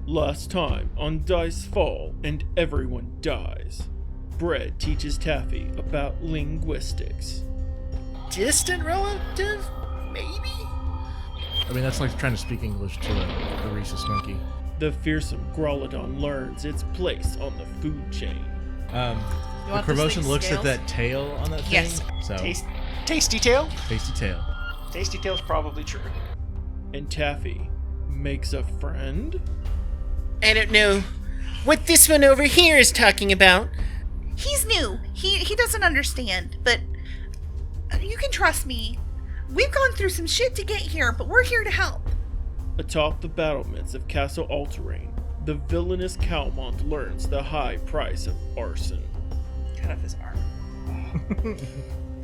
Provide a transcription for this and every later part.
Last time on Dice Fall and Everyone Dies, Brett teaches Taffy about linguistics. Distant relative? Maybe? I mean, that's like trying to speak English to a rhesus monkey. The fearsome Growlodon learns its place on the food chain. The promotion looks at that tail on that thing. Yes. So Tasty tail? tasty tail. Tasty tail's probably true. And Taffy makes a friend? I don't know what this one over here is talking about. He's new. He doesn't understand, but you can trust me. We've gone through some shit to get here, but we're here to help. Atop the battlements of Castle Alterain, the villainous Calmont learns the high price of arson. Cut off his arm.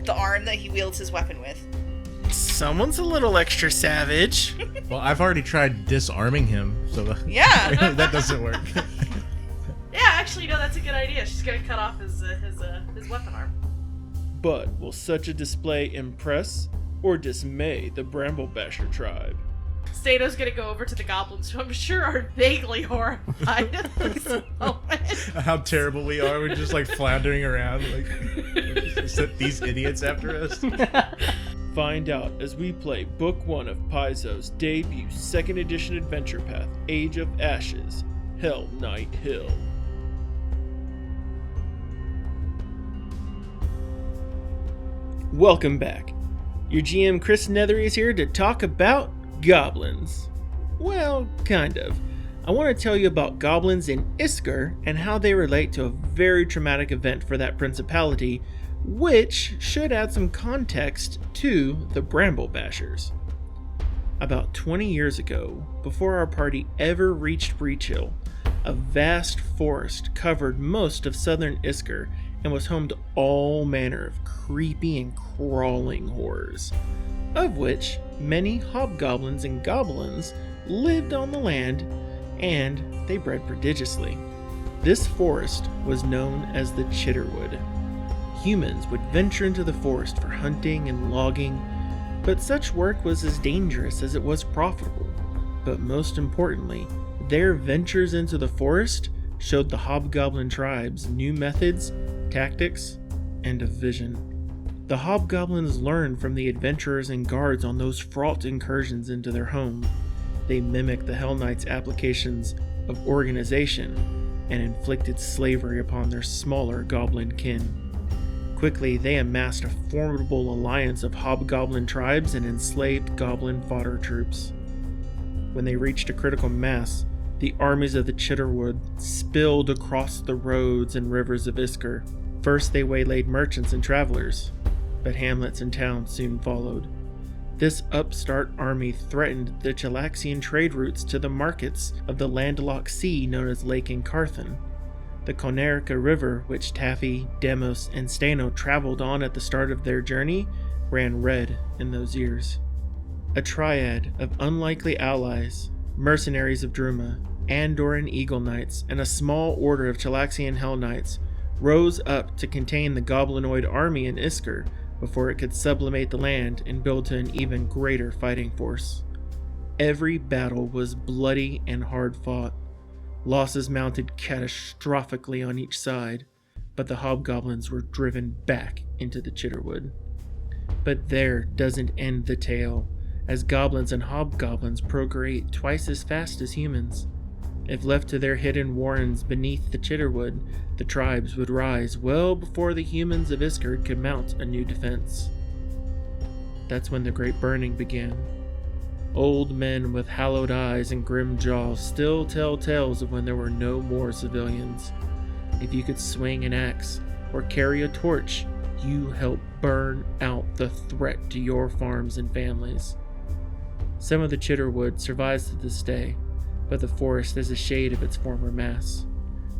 The arm that he wields his weapon with. Someone's a little extra savage. Well, I've already tried disarming him, so Yeah. that doesn't work. Yeah, actually, no, that's a good idea. She's gonna cut off his weapon arm. But will such a display impress or dismay the Bramblebasher tribe? Stato's gonna go over to the goblins, who I'm sure are vaguely horrified at this moment. How terrible we are. We're just like floundering around, like set these idiots after us. Find out as we play Book 1 of Paizo's debut 2nd edition adventure path, Age of Ashes, Hell Knight Hill. Welcome back. Your GM Chris Nethery is here to talk about goblins. Well, kind of. I want to tell you about goblins in Isker and how they relate to a very traumatic event for that principality, which should add some context to the Bramblebashers. About 20 years ago, before our party ever reached Breachill, a vast forest covered most of southern Isker and was home to all manner of creepy and crawling horrors, of which many hobgoblins and goblins lived on the land, and they bred prodigiously. This forest was known as the Chitterwood. Humans would venture into the forest for hunting and logging, but such work was as dangerous as it was profitable. But most importantly, their ventures into the forest showed the hobgoblin tribes new methods, tactics, and a vision. The hobgoblins learned from the adventurers and guards on those fraught incursions into their home. They mimicked the Hell Knights' applications of organization and inflicted slavery upon their smaller goblin kin. Quickly, they amassed a formidable alliance of hobgoblin tribes and enslaved goblin fodder troops. When they reached a critical mass, the armies of the Chitterwood spilled across the roads and rivers of Isker. First, they waylaid merchants and travelers, but hamlets and towns soon followed. This upstart army threatened the Chalaxian trade routes to the markets of the landlocked sea known as Lake Encarthen. The Konerica River, which Taffy, Demos, and Stano traveled on at the start of their journey, ran red in those years. A triad of unlikely allies, mercenaries of Druma, Andoran Eagle Knights, and a small order of Chalaxian Hell Knights rose up to contain the goblinoid army in Isker before it could sublimate the land and build to an even greater fighting force. Every battle was bloody and hard fought. Losses mounted catastrophically on each side, but the hobgoblins were driven back into the Chitterwood. But there doesn't end the tale, as goblins and hobgoblins procreate twice as fast as humans. If left to their hidden warrens beneath the Chitterwood, the tribes would rise well before the humans of Iskard could mount a new defense. That's when the Great Burning began. Old men with hallowed eyes and grim jaws still tell tales of when there were no more civilians. If you could swing an axe or carry a torch, you helped burn out the threat to your farms and families. Some of the Chitterwood survives to this day, but the forest is a shade of its former mass.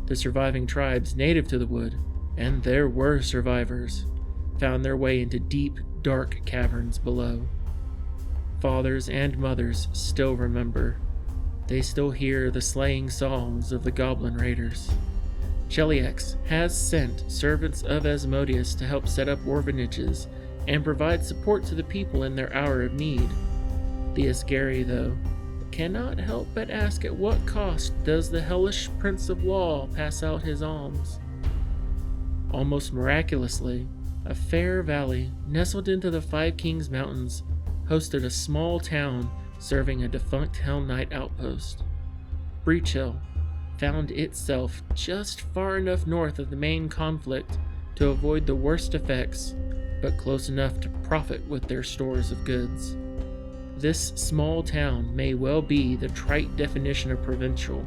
The surviving tribes native to the wood, and there were survivors, found their way into deep, dark caverns below. Fathers and mothers still remember. They still hear the slaying songs of the goblin raiders. Cheliax has sent servants of Asmodeus to help set up orphanages and provide support to the people in their hour of need. The Ascari, though, cannot help but ask at what cost does the hellish Prince of Law pass out his alms. Almost miraculously, a fair valley nestled into the Five Kings Mountains hosted a small town serving a defunct Hell Knight outpost. Breachill found itself just far enough north of the main conflict to avoid the worst effects, but close enough to profit with their stores of goods. This small town may well be the trite definition of provincial,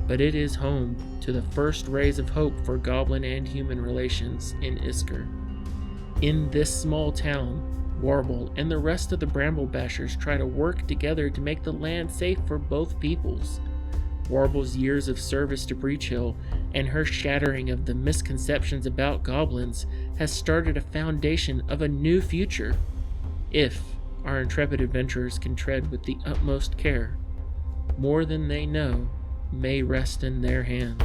but it is home to the first rays of hope for goblin and human relations in Isker. In this small town, Warble and the rest of the Bramble Bashers try to work together to make the land safe for both peoples. Warble's years of service to Breachill and her shattering of the misconceptions about goblins has started a foundation of a new future, if our intrepid adventurers can tread with the utmost care. More than they know may rest in their hands.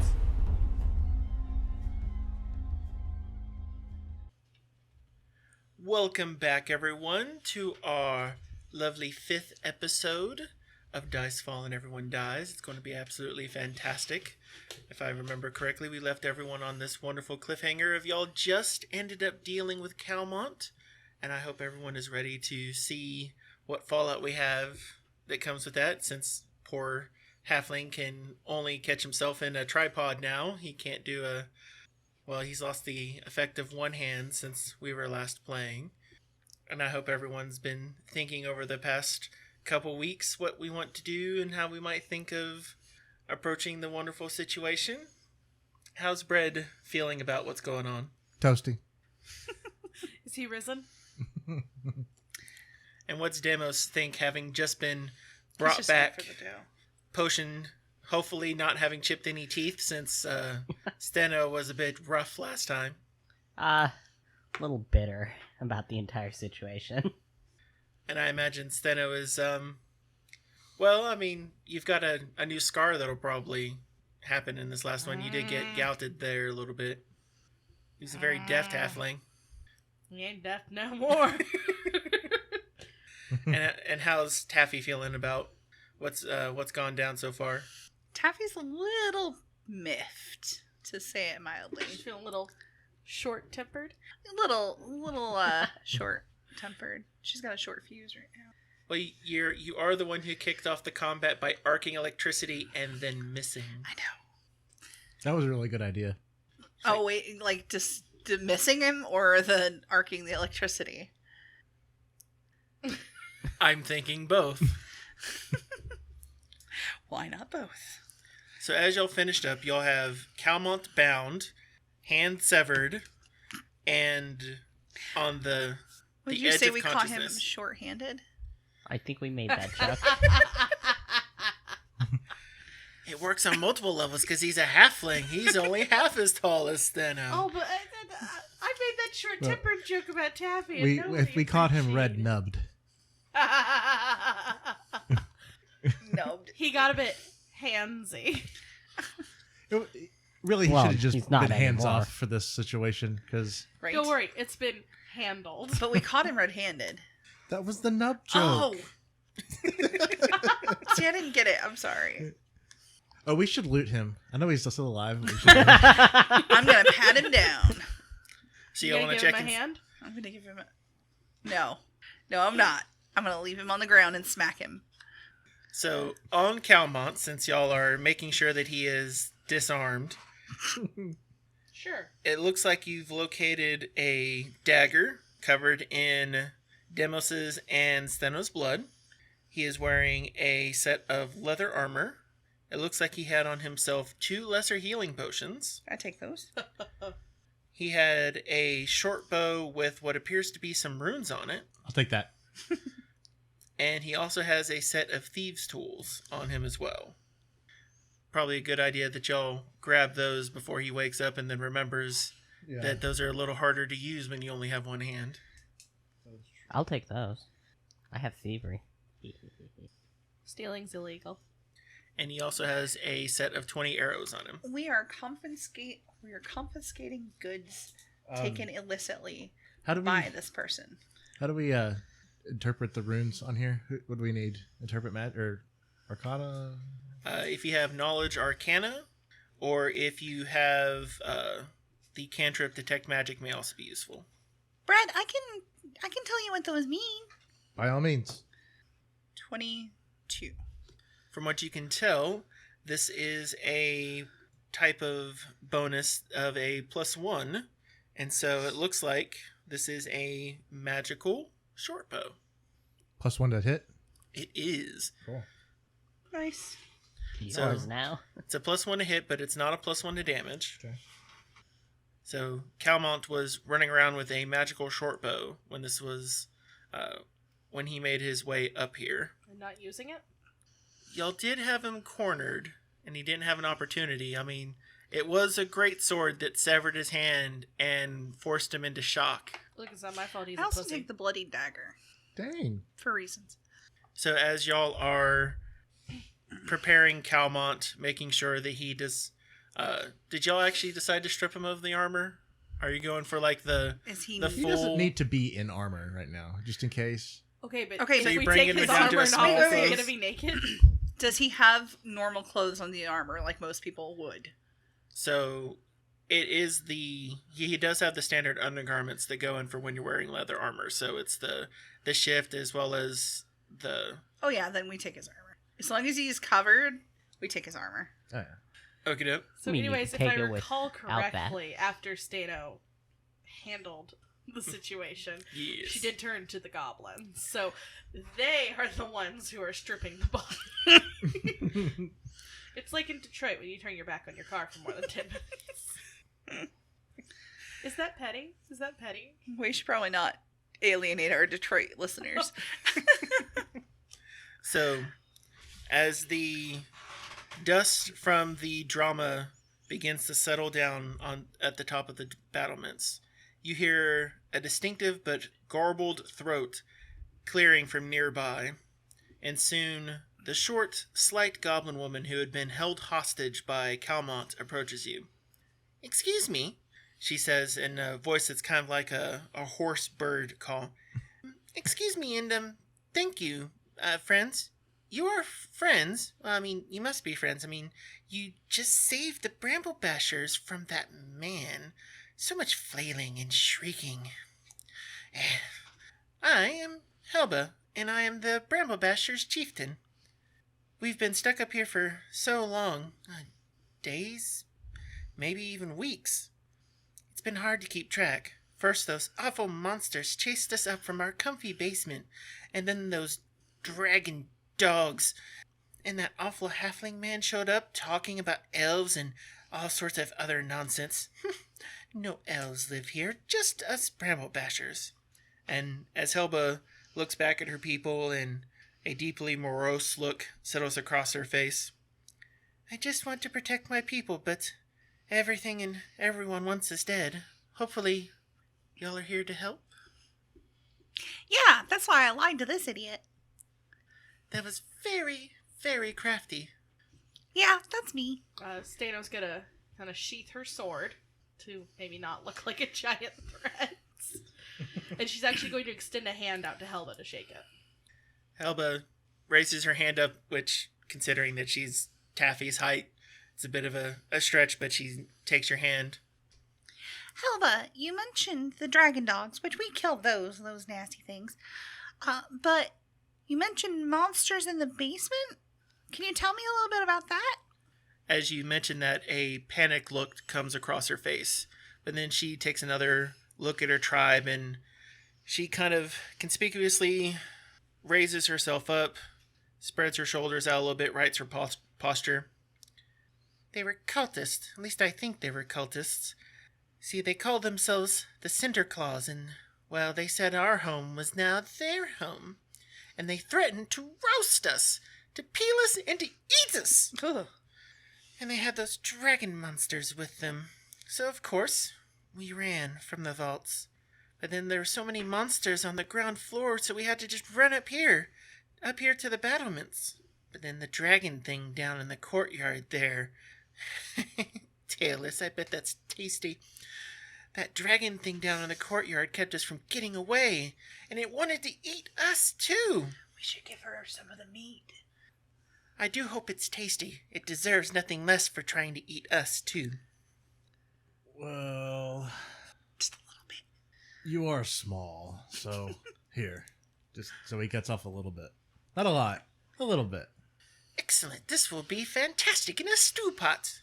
Welcome back, everyone, to our lovely 5th episode of Dice Fall and Everyone Dies. It's going to be absolutely fantastic. If I remember correctly, we left everyone on this wonderful cliffhanger of y'all just ended up dealing with Calmont, and I hope everyone is ready to see what fallout we have that comes with that, since poor Halfling can only catch himself in a tripod now. He can't do he's lost the effect of one hand since we were last playing. And I hope everyone's been thinking over the past couple weeks what we want to do and how we might think of approaching the wonderful situation. How's Bread feeling about what's going on? Toasty. Is he risen? And what's Demos think, having just been He's brought just back, waiting for the dough. potion, hopefully not having chipped any teeth since Steno was a bit rough last time? A little bitter about the entire situation. And I imagine Steno is, you've got a new scar that'll probably happen in this last one. You did get gouted there a little bit. He's a very deft halfling. He ain't deaf no more. And how's Taffy feeling about what's gone down so far? Taffy's a little miffed, to say it mildly. She's feeling a little short-tempered. Little short-tempered. She's got a short fuse right now. Well, you are the one who kicked off the combat by arcing electricity and then missing. I know. That was a really good idea. Oh, wait, like just missing him or the arcing the electricity? I'm thinking both. Why not both? So as y'all finished up, y'all have Calmont bound, hand severed, and on the Would the you edge say of we caught him consciousness. short-handed? I think we made that, Chuck. It works on multiple levels because he's a halfling. He's only half as tall as Steno. Oh, but I made that short-tempered joke about Taffy. We and if we caught him red appreciated nubbed. No. He got a bit handsy. It really Well, should have just he's been not hands anymore. off for this situation, because Right. Don't worry, it's been handled. But we caught him red-handed. that was the nub joke. Oh! See, I didn't get it. I'm sorry. Oh, we should loot him. I know he's still alive. But we should I'm going to pat him down. So You y'all gonna want to give check him a and hand? I'm going to give him a... No, I'm not. I'm going to leave him on the ground and smack him. So on Calmont, since y'all are making sure that he is disarmed, Sure. it looks like you've located a dagger covered in Demos's and Steno's blood. He is wearing a set of leather armor. It looks like he had on himself 2 lesser healing potions. I take those. He had a short bow with what appears to be some runes on it. I'll take that. And he also has a set of thieves' tools on him as well. Probably a good idea that y'all grab those before he wakes up and then remembers that those are a little harder to use when you only have one hand. I'll take those. I have thievery. Stealing's illegal. And he also has a set of 20 arrows on him. We are confiscating goods taken illicitly How do we by this person. How do we interpret the runes on here? What do we need? Interpret mat or Arcana. If you have knowledge arcana, or if you have the cantrip detect magic may also be useful. Brad, I can tell you what those mean. By all means. 22. From what you can tell, this is a type of bonus of a +1, and so it looks like this is a magical short bow. +1 to hit. It is. Cool. Nice. Yours now. It's a +1 to hit, but it's not a +1 to damage. Okay. So Calmont was running around with a magical short bow when this was, when he made his way up here. I'm not using it. Y'all did have him cornered, and he didn't have an opportunity. I mean, it was a great sword that severed his hand and forced him into shock. Look, it's not my fault he's I a also pussy. take the bloody dagger Dang. for reasons. So as y'all are preparing Calmont, making sure that he does... did y'all actually decide to strip him of the armor? Are you going for like the Is he? the He full... doesn't need to be in armor right now, just in case. Okay, but Okay, if so you we bring take him his down to armor a and small all, is he clothes. gonna be naked? Does he have normal clothes on the armor like most people would? So it is the... He does have the standard undergarments that go in for when you're wearing leather armor. So it's the shift as well as the... Oh yeah, then we take his armor. As long as he's covered, we take his armor. Oh, yeah. Okie doke. So I mean, you anyways, could if I take it recall without that. correctly, after Stano handled the situation, Yes. she did turn to the goblins. So they are the ones who are stripping the body. It's like in Detroit when you turn your back on your car for more than 10 minutes. Is that petty? Is that petty? We should probably not alienate our Detroit listeners. So, as the dust from the drama begins to settle down at the top of the battlements, you hear a distinctive but garbled throat clearing from nearby, and soon the short, slight goblin woman who had been held hostage by Calmont approaches you. "Excuse me," she says in a voice that's kind of like a hoarse bird call. "Excuse me, and thank you, friends. You are friends? Well, I mean, you must be friends. I mean, you just saved the Bramble Bashers from that man. So much flailing and shrieking. I am Helba, and I am the Bramble Bashers' chieftain. We've been stuck up here for so long. Days? Maybe even weeks. It's been hard to keep track. First, those awful monsters chased us up from our comfy basement, and then those dragon dogs. And that awful halfling man showed up talking about elves and all sorts of other nonsense. No elves live here, just us Bramble Bashers." And as Helba looks back at her people and a deeply morose look settles across her face, "I just want to protect my people, but everything and everyone once is dead. Hopefully, y'all are here to help." Yeah, that's why I lied to this idiot. That was very, very crafty. Yeah, that's me. Stano's gonna kind of sheath her sword to maybe not look like a giant threat. And she's actually going to extend a hand out to Helba to shake it. Helba raises her hand up, which, considering that she's Taffy's height, it's a bit of a stretch, but she takes your hand. Helba, you mentioned the dragon dogs, which we killed those nasty things. But you mentioned monsters in the basement? Can you tell me a little bit about that? As you mention that, a panic look comes across her face, but then she takes another look at her tribe, and she kind of conspicuously raises herself up, spreads her shoulders out a little bit, rights her posture. "They were cultists. At least I think they were cultists. See, they called themselves the Cinder Claws, and, well, they said our home was now their home. And they threatened to roast us, to peel us, and to eat us. Ugh. And they had those dragon monsters with them. So, of course, we ran from the vaults. But then there were so many monsters on the ground floor, so we had to just run up here to the battlements. But then the dragon thing down in the courtyard there. Tailless, I bet that's tasty. That dragon thing down in the courtyard kept us from getting away, and it wanted to eat us too. We should give her some of the meat. I do hope it's tasty. It deserves nothing less for trying to eat us, too. Well, Just a little bit. you are small, so here. Just so he gets off a little bit. Not a lot. A little bit. Excellent. This will be fantastic in a stew pot.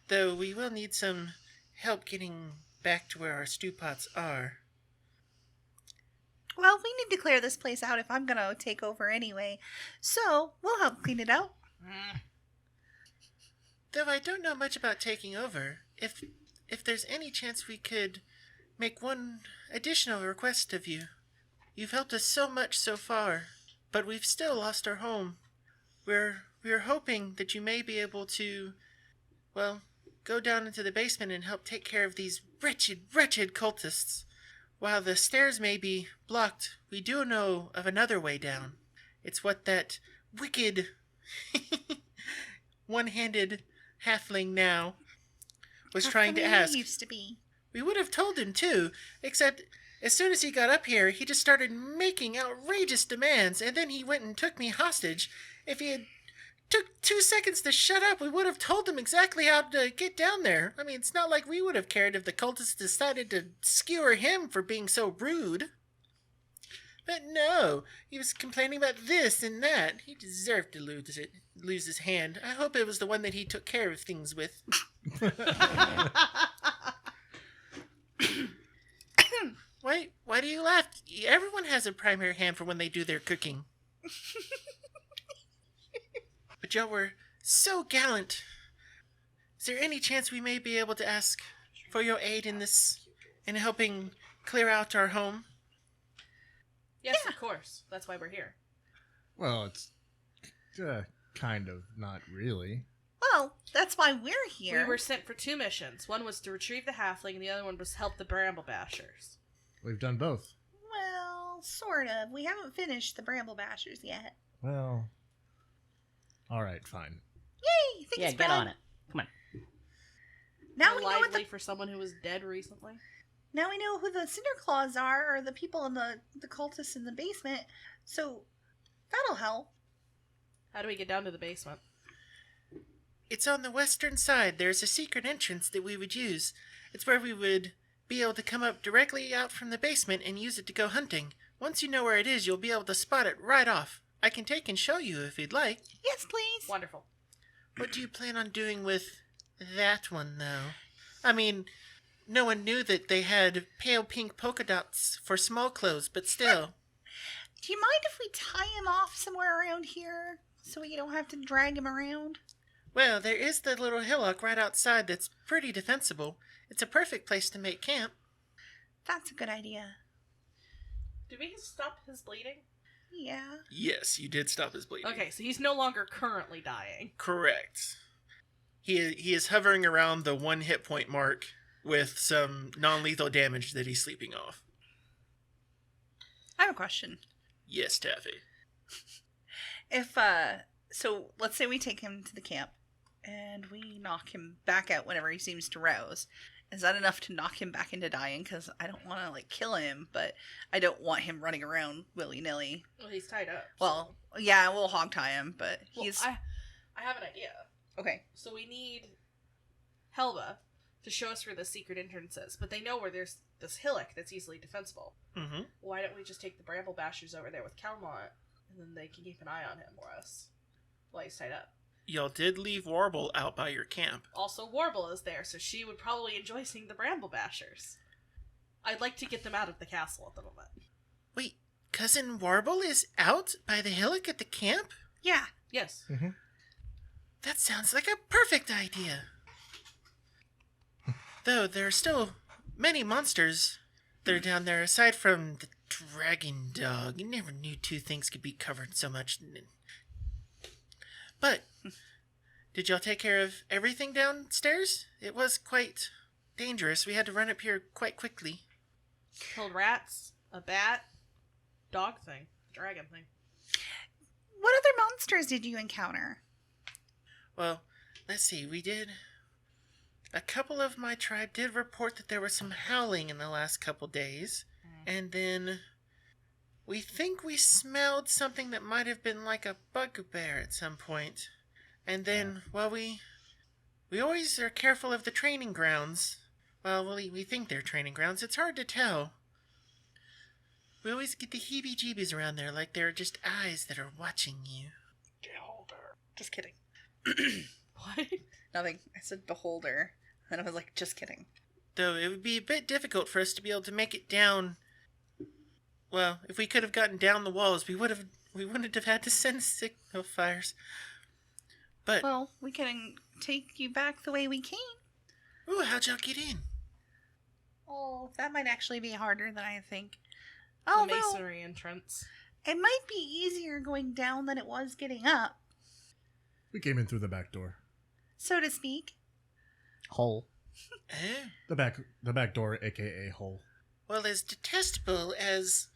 Though we will need some help getting back to where our stew pots are. Well, we need to clear this place out if I'm going to take over anyway. So, we'll help clean it out. Though I don't know much about taking over, if there's any chance we could make one additional request of you. You've helped us so much so far, but we've still lost our home. We're hoping that you may be able to, well, go down into the basement and help take care of these wretched cultists. While the stairs may be blocked, we do know of another way down. It's what that wicked, one-handed halfling now was trying to ask. Used to be. We would have told him too, except as soon as he got up here, he just started making outrageous demands, and then he went and took me hostage. If he had took 2 seconds to shut up, we would have told him exactly how to get down there. I mean, it's not like we would have cared if the cultists decided to skewer him for being so rude. But no, he was complaining about this and that. He deserved to lose his hand. I hope it was the one that he took care of things with. Why do you laugh? Everyone has a primary hand for when they do their cooking. But y'all were so gallant. Is there any chance we may be able to ask for your aid in this, in helping clear out our home? Yes, of course. That's why we're here. Well, it's kind of, not really. Well, that's why we're here. We were sent for 2 missions. One was to retrieve the halfling, and the other one was help the Bramble Bashers. We've done both. Well, sort of. We haven't finished the Bramble Bashers yet. Well, all right, fine. Yay! Thanks, Yeah, get Bud. on it. Come on. Now More we know what lively for someone who was dead recently. Now we know who the Cinder Claws are, or the people in the cultists in the basement. So that'll help. How do we get down to the basement? It's on the western side. There's a secret entrance that we would use. It's where we would be able to come up directly out from the basement and use it to go hunting. Once you know where it is, you'll be able to spot it right off. I can take and show you if you'd like. Yes, please. Wonderful. What do you plan on doing with that one, though? I mean, no one knew that they had pale pink polka dots for small clothes, but still. Do you mind if we tie him off somewhere around here so we don't have to drag him around? Well, there is the little hillock right outside that's pretty defensible. It's a perfect place to make camp. That's a good idea. Did we stop his bleeding? Yeah. Yes, you did stop his bleeding. Okay, so he's no longer currently dying. Correct. He is hovering around the 1 hit point mark with some non-lethal damage that he's sleeping off. I have a question. Yes, Taffy. So let's say we take him to the camp and we knock him back out whenever he seems to rouse. Is that enough to knock him back into dying? Because I don't want to, kill him, but I don't want him running around willy-nilly. Well, he's tied up. Well, yeah, we'll hog tie him, but Well, he's... I have an idea. Okay. So we need Helva to show us where the secret entrance is, but they know where there's this hillock that's easily defensible. Mm-hmm. Why don't we just take the Bramble Bashers over there with Calmont, and then they can keep an eye on him for us while he's tied up. Y'all did leave Warble out by your camp. Also, Warble is there, so she would probably enjoy seeing the Bramble Bashers. I'd like to get them out of the castle at the moment. Wait, Cousin Warble is out by the hillock at the camp? Yeah. Yes. That sounds like a perfect idea. Though there are still many monsters that are down there, aside from the dragon dog. You never knew 2 things could be covered so much. But, did y'all take care of everything downstairs? It was quite dangerous. We had to run up here quite quickly. Killed rats, a bat, dog thing, dragon thing. What other monsters did you encounter? Well, let's see, we did... A couple of my tribe did report that there was some howling in the last couple days. And then... We think we smelled something that might have been like a bugbear at some point. And then, well, we always are careful of the training grounds. Well, we think they're training grounds. It's hard to tell. We always get the heebie-jeebies around there, like they're just eyes that are watching you. Just kidding. What? Nothing. I said beholder. And I was like, just kidding. Though it would be a bit difficult for us to be able to make it down. Well, if we could have gotten down the walls, we wouldn't have had to send signal fires. But Well, we can take you back the way we came. ooh, how'd y'all get in? Oh, that might actually be harder than I think. The Oh, masonry entrance. it might be easier going down than it was getting up, We came in through the back door. so to speak. Hole. Eh? The back door, aka hole. Well, as detestable as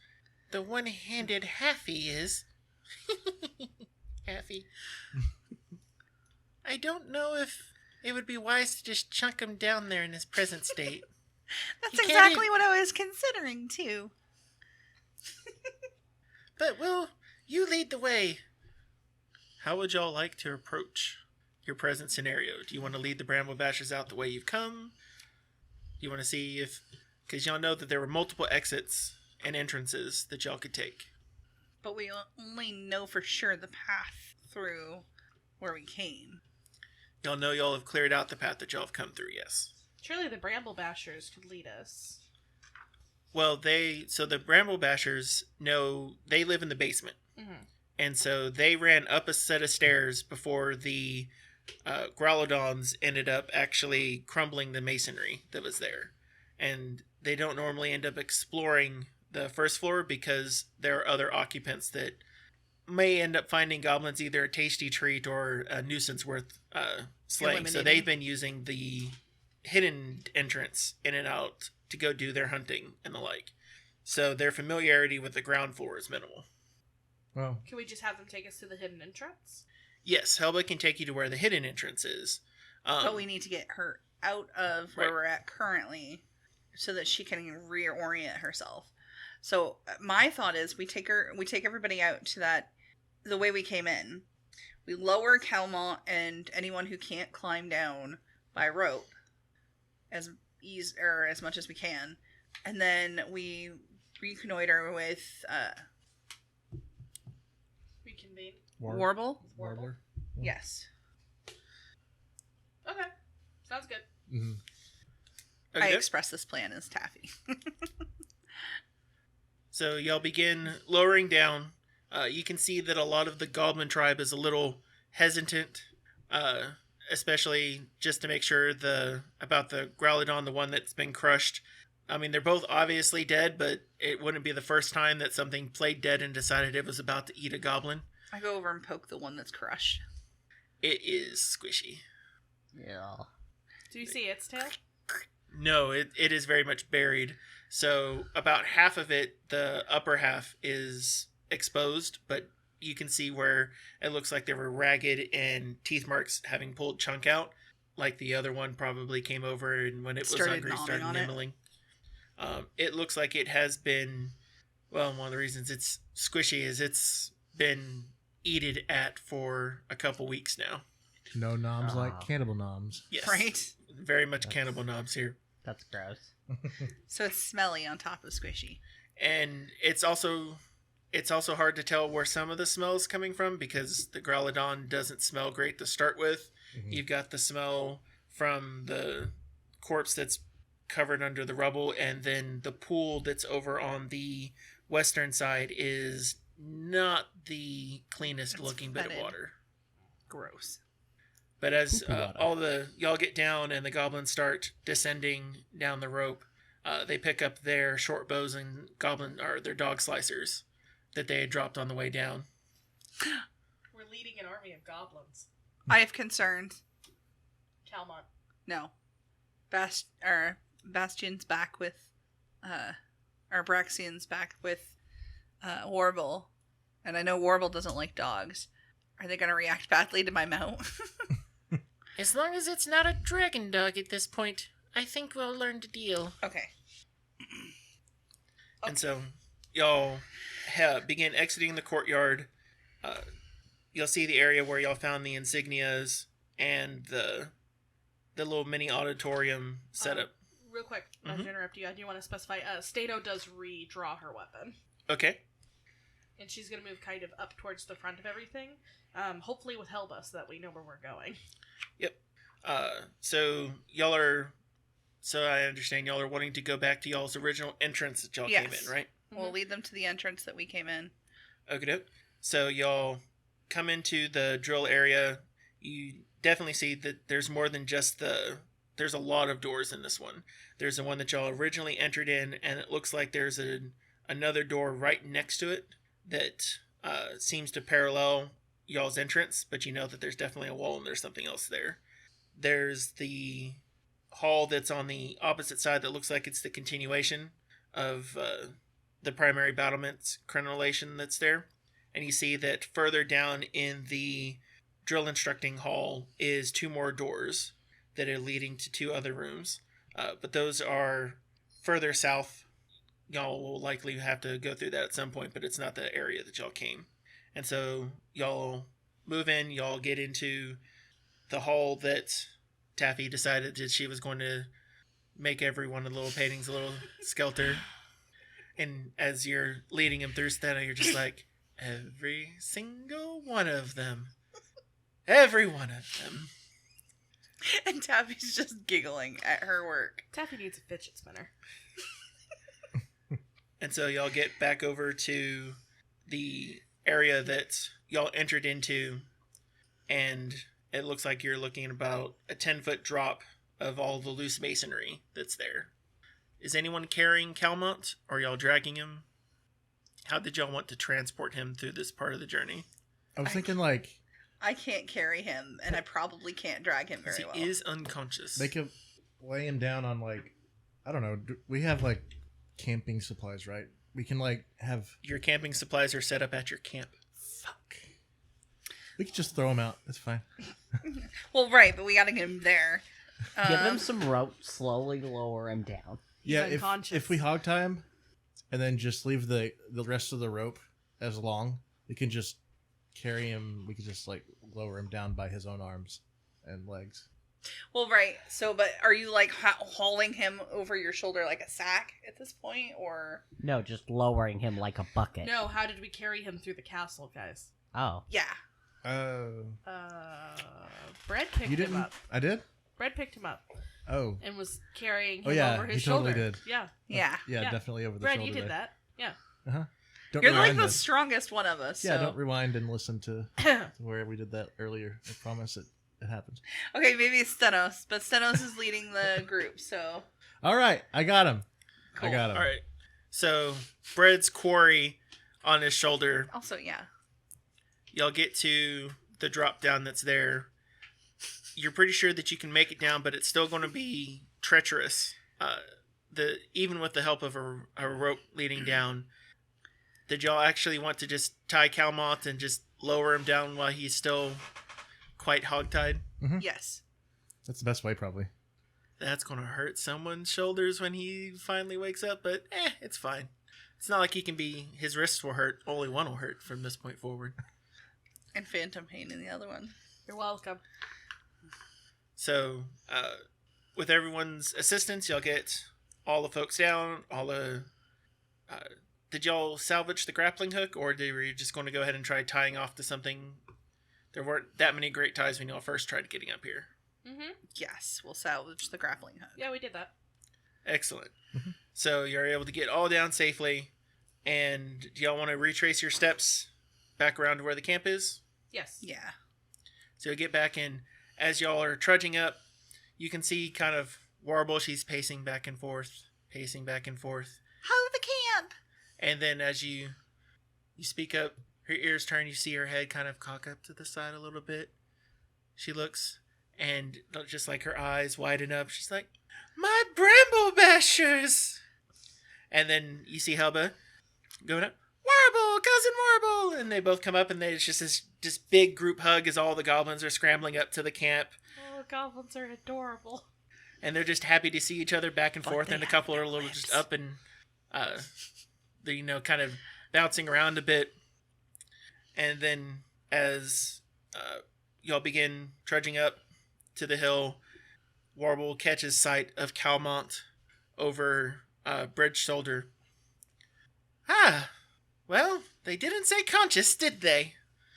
the one-handed Haffy is, Haffy, I don't know if it would be wise to just chunk him down there in his present state. That's You can't exactly even- what I was considering, too. But, well, you lead the way. How would y'all like to approach your present scenario? Do you want to lead the Bramble Bashers out the way you've come? Do you want to see if... Because y'all know that there were multiple exits and entrances that y'all could take. But we only know for sure the path through where we came. Y'all know y'all have cleared out the path that y'all have come through, yes. Surely the Bramble Bashers could lead us. Well, the Bramble Bashers know they live in the basement. Mm-hmm. And so they ran up a set of stairs before the Growlodons ended up actually crumbling the masonry that was there. And they don't normally end up exploring the first floor because there are other occupants that may end up finding goblins either a tasty treat or a nuisance worth slaying. So Eliminating. they've been using the hidden entrance in and out to go do their hunting and the like. So their familiarity with the ground floor is minimal. Well, Can we just have them take us to the hidden entrance? Yes, Helba can take you to where the hidden entrance is. But we need to get her out of where Right. we're at currently so that she can reorient herself. So my thought is we take everybody out to the way we came in. We lower Calmont and anyone who can't climb down by rope as much as we can. And then we reconnoiter with Reconvene. Warble. Warbler. Yes. Okay. Sounds good. Mm-hmm. I Okay. express this plan as Taffy. So y'all begin lowering down. You can see that a lot of the goblin tribe is a little hesitant, especially just to make sure about the Growlodon, the one that's been crushed. I mean, they're both obviously dead, but it wouldn't be the first time that something played dead and decided it was about to eat a goblin. I go over and poke the one that's crushed. It is squishy. Yeah. Do you see its tail? No, it is very much buried. So about half of it, the upper half, is exposed, but you can see where it looks like there were ragged and teeth marks having pulled chunk out, like the other one probably came over and when it was Started hungry gnawing started on it. nibbling. It looks like it has been, well, one of the reasons it's squishy is it's been eaten at for a couple weeks now. No noms like Ah. cannibal noms. Yes. Right? Very much cannibal knobs here. That's gross. So it's smelly on top of squishy. And it's also hard to tell where some of the smell is coming from because the Growlodon doesn't smell great to start with. Mhm. You've got the smell from the corpse that's covered under the rubble, and then the pool that's over on the western side is not the cleanest It's looking bit of fetid. water. Gross. But as Poopy water. y'all get down and the goblins start descending down the rope, they pick up their short bows and their dog slicers that they had dropped on the way down. We're leading an army of goblins. I have concerns. Calmont. No. Bastion's back with, or Braxian's back with, Warble. And I know Warble doesn't like dogs. Are they going to react badly to my mount? As long as it's not a dragon dog at this point, I think we'll learn to deal. Okay. And so, y'all begin exiting the courtyard. you'll see the area where y'all found the insignias and the little mini auditorium setup. Real quick, not to interrupt you, I do want to specify, Stato does redraw her weapon. Okay. And she's going to move kind of up towards the front of everything, hopefully with Helba, so that we know where we're going. Yep. So I understand y'all are wanting to go back to y'all's original entrance that y'all came in, right? We'll lead them to the entrance that we came in. Okay. So y'all come into the drill area. You definitely see that there's more than just there's a lot of doors in this one. There's the one that y'all originally entered in, and it looks like there's another door right next to it that seems to parallel y'all's entrance, but you know that there's definitely a wall and there's something else there. There's the hall that's on the opposite side that looks like it's the continuation of the primary battlement's crenellation that's there. And you see that further down in the drill instructing hall is 2 more doors that are leading to 2 other rooms. But those are further south. Y'all will likely have to go through that at some point, but it's not the area that y'all came. And so y'all move in, y'all get into the hall that Taffy decided that she was going to make every one of the little paintings a little skelter. And as you're leading him through Stena, you're just like, every single one of them. Every one of them. And Taffy's just giggling at her work. Taffy needs a fidget spinner. And so y'all get back over to the area that y'all entered into, and it looks like you're looking at about a 10-foot drop of all the loose masonry that's there. Is anyone carrying Calmont, or y'all dragging him? How did y'all want to transport him through this part of the journey? I was thinking, like... I can't carry him, and I probably can't drag him very well. He is unconscious. They could lay him down on, like... I don't know. We have, like, camping supplies, right? We can, like, have... Your camping supplies are set up at your camp. Fuck. We could just throw him out. That's fine. Well, right, but we gotta get him there. Give him some rope, slowly lower him down. Yeah, unconscious. if we hog tie him, and then just leave the rest of the rope as long, we can just carry him. We could just, like, lower him down by his own arms and legs. Well, right. So, but are you, like, hauling him over your shoulder like a sack at this point, or? No, just lowering him like a bucket. No, how did we carry him through the castle, guys? Oh. Yeah. Brett picked You didn't? him up. I did? Brett picked him up Oh. and was carrying him Oh, yeah, over his he shoulder. totally did. Yeah. Yeah. Yeah, Yeah. definitely over the Brett, shoulder. you did there. that. Yeah. Uh-huh. Don't You're like rewind the this. strongest one of us. Yeah, so. don't rewind and listen to where we did that earlier. I promise it happens. Okay, maybe it's Stenos, but Stenos is leading the group, so. All right, I got him. Cool. I got him. All right. So, Bread's quarry on his shoulder. Also, yeah. Y'all get to the drop down that's there. You're pretty sure that you can make it down, but it's still going to be treacherous. Even with the help of a rope leading down. Did y'all actually want to just tie Calmont and just lower him down while he's still quite hogtied? Mm-hmm. Yes. That's the best way, probably. That's going to hurt someone's shoulders when he finally wakes up, but it's fine. It's not like his wrists will hurt. Only one will hurt from this point forward. And phantom pain in the other one. You're welcome. So, with everyone's assistance, y'all get all the folks down, did y'all salvage the grappling hook, or were you just going to go ahead and try tying off to something? There weren't that many great ties when y'all first tried getting up here. Mm-hmm. Yes, we'll salvage the grappling hook. Yeah, we did that. Excellent. So you're able to get all down safely, and do y'all want to retrace your steps back around to where the camp is? Yes. Yeah. So you'll get back in. As y'all are trudging up, you can see kind of Warble. She's pacing back and forth. How the camp? And then as you speak up, her ears turn, you see her head kind of cock up to the side a little bit. She looks, and just like her eyes widen up, she's like, "My bramble bashers!" And then you see Helba going up, "Warble, cousin Warble!" And they both come up, and it's just this big group hug as all the goblins are scrambling up to the camp. Oh, the goblins are adorable. And they're just happy to see each other back and But forth, they and a have couple no are a little lips. just up and, kind of bouncing around a bit. And then as y'all begin trudging up to the hill, Warble catches sight of Calmont over Bridge shoulder. Ah, well, they didn't say conscious, did they?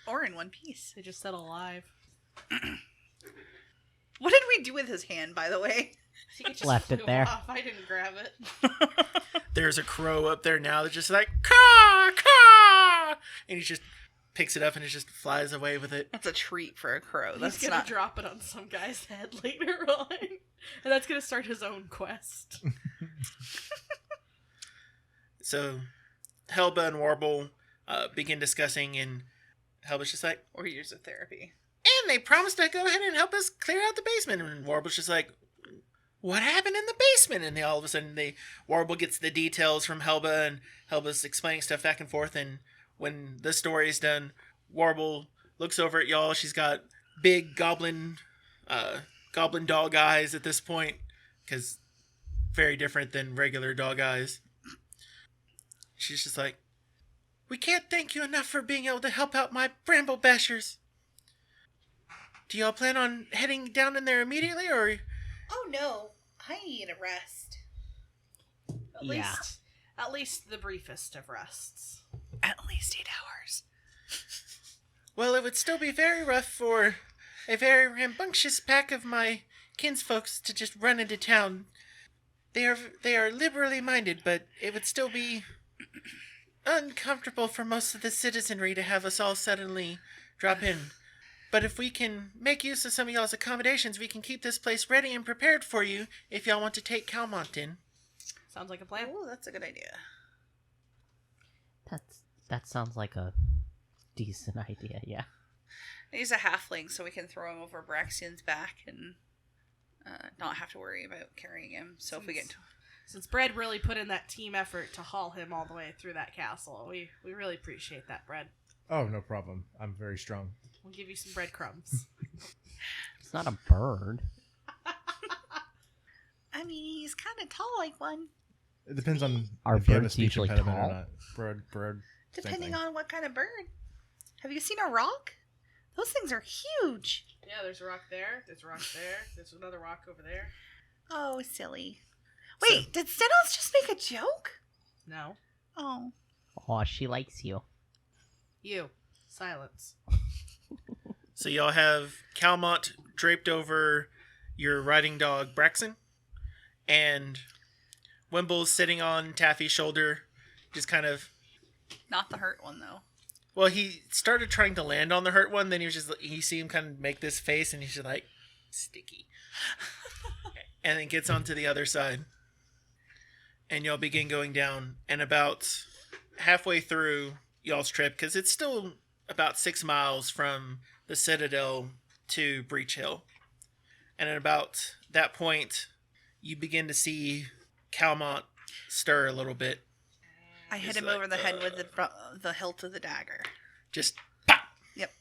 Or in one piece. They just said alive. What did we do with his hand, by the way? I think it just Left it flew there. off. I didn't grab it. There's a crow up there now that's just like, caw, caw! And he just picks it up and it just flies away with it. That's a treat for a crow. That's He's gonna not... drop it on some guy's head later on. And that's gonna start his own quest. So, Helba and Warble begin discussing, and Helba's just like, Or years of therapy. and they promised to go ahead and help us clear out the basement. And Warble's just like, what happened in the basement? And all of a sudden, Warble gets the details from Helba, and Helba's explaining stuff back and forth. And when the story is done, Warble looks over at y'all. She's got big goblin dog eyes at this point, because very different than regular dog eyes. She's just like, we can't thank you enough for being able to help out my bramble bashers. Do y'all plan on heading down in there immediately, or? Oh no, I need a rest. At least the briefest of rests. At least 8 hours. Well, it would still be very rough for a very rambunctious pack of my kinsfolks to just run into town. They are liberally minded, but it would still be uncomfortable for most of the citizenry to have us all suddenly drop in. But if we can make use of some of y'all's accommodations, we can keep this place ready and prepared for you if y'all want to take Calmont in. Sounds like a plan. Oh, that's a good idea. That sounds like a decent idea, yeah. He's a halfling, so we can throw him over Braxian's back and not have to worry about carrying him. So if we get to... Since Bread really put in that team effort to haul him all the way through that castle, we really appreciate that, Bread. Oh, no problem. I'm very strong. We'll give you some breadcrumbs. It's not a bird. I mean, he's kind of tall like one. It depends on Are if you have a birds speech usually impediment tall? or not. Bird. same Depending thing. on what kind of bird. Have you seen a rock? Those things are huge. Yeah, there's a rock there. There's a rock there. There's another rock over there. Oh, silly. Wait, did Stenos just make a joke? No. Oh. Aw, she likes you. You. Silence. So y'all have Calmont draped over your riding dog Braxton, and Wimble's sitting on Taffy's shoulder, just kind of. Not the hurt one, though. Well, he started trying to land on the hurt one, then you see him kind of make this face, and he's just like, sticky. And then gets onto the other side. And y'all begin going down, and about halfway through y'all's trip, because it's still about 6 miles from the Citadel to Breachill. And at about that point, you begin to see Calmont stir a little bit. I hit He's him like, over the head with the hilt of the dagger. Just pop! Yep.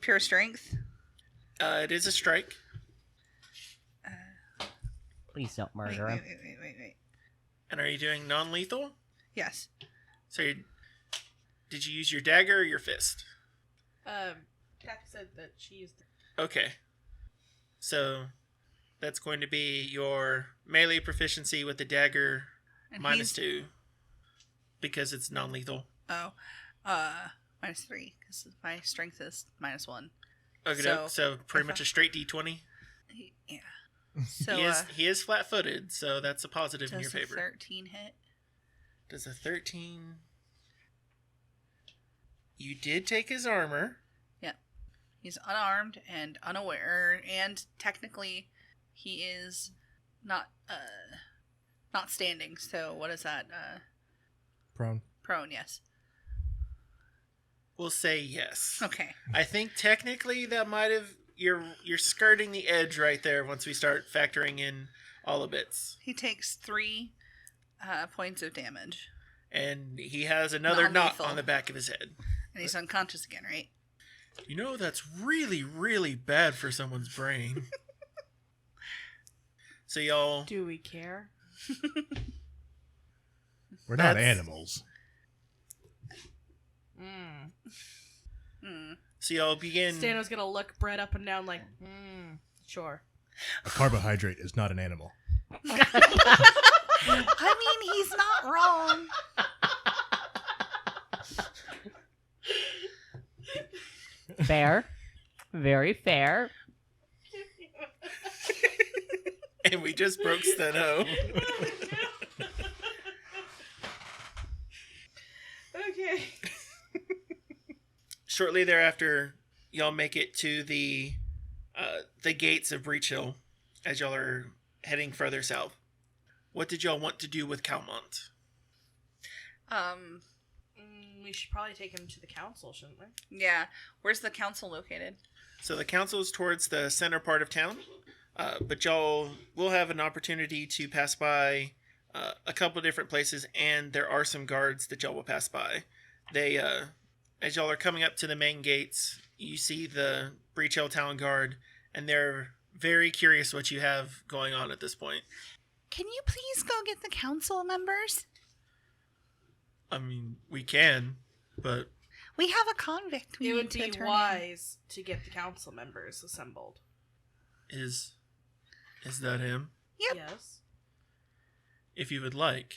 Pure strength. It is a strike. Please don't Wait, murder him. wait. And are you doing non-lethal? Yes. So did you use your dagger or your fist? Kathy said that she used Okay. So that's going to be your melee proficiency with the dagger And -2 because it's non-lethal. Oh. -3, because my strength is -1. Okay, So, so pretty much a straight D20. Yeah. So, He is flat-footed, so that's a positive in your does a favor. 13 hit? Does a 13? You did take his armor. He's unarmed and unaware, and technically he is not standing. So what is that? Prone. Prone, yes. We'll say yes. Okay. I think technically that might have you're skirting the edge right there once we start factoring in all the bits. He takes 3 points of damage, And he has another knot Non-lethal. on the back of his head. and he's unconscious again, right? You know, that's really, really bad for someone's brain. So y'all, Do we care? We're not That's- animals. So y'all begin. Stano's gonna look Brett up and down like, sure. A carbohydrate is not an animal. I mean, he's not wrong. Fair. Very fair. And we just broke Steno. Okay. Shortly thereafter, y'all make it to the gates of Breachill as y'all are heading further south. What did y'all want to do with Calmont? We should probably take him to the council, shouldn't we? Yeah. Where's the council located? So the council is towards the center part of town, but y'all will have an opportunity to pass by a couple of different places, and there are some guards that y'all will pass by. They, as y'all are coming up to the main gates, you see the Breachill Town Guard, and they're very curious what you have going on at this point. Can you please go get the council members? I mean, we can, but We have a convict we It need would to be turn wise to get the council members assembled. is that him? Yep. Yes. If you would like,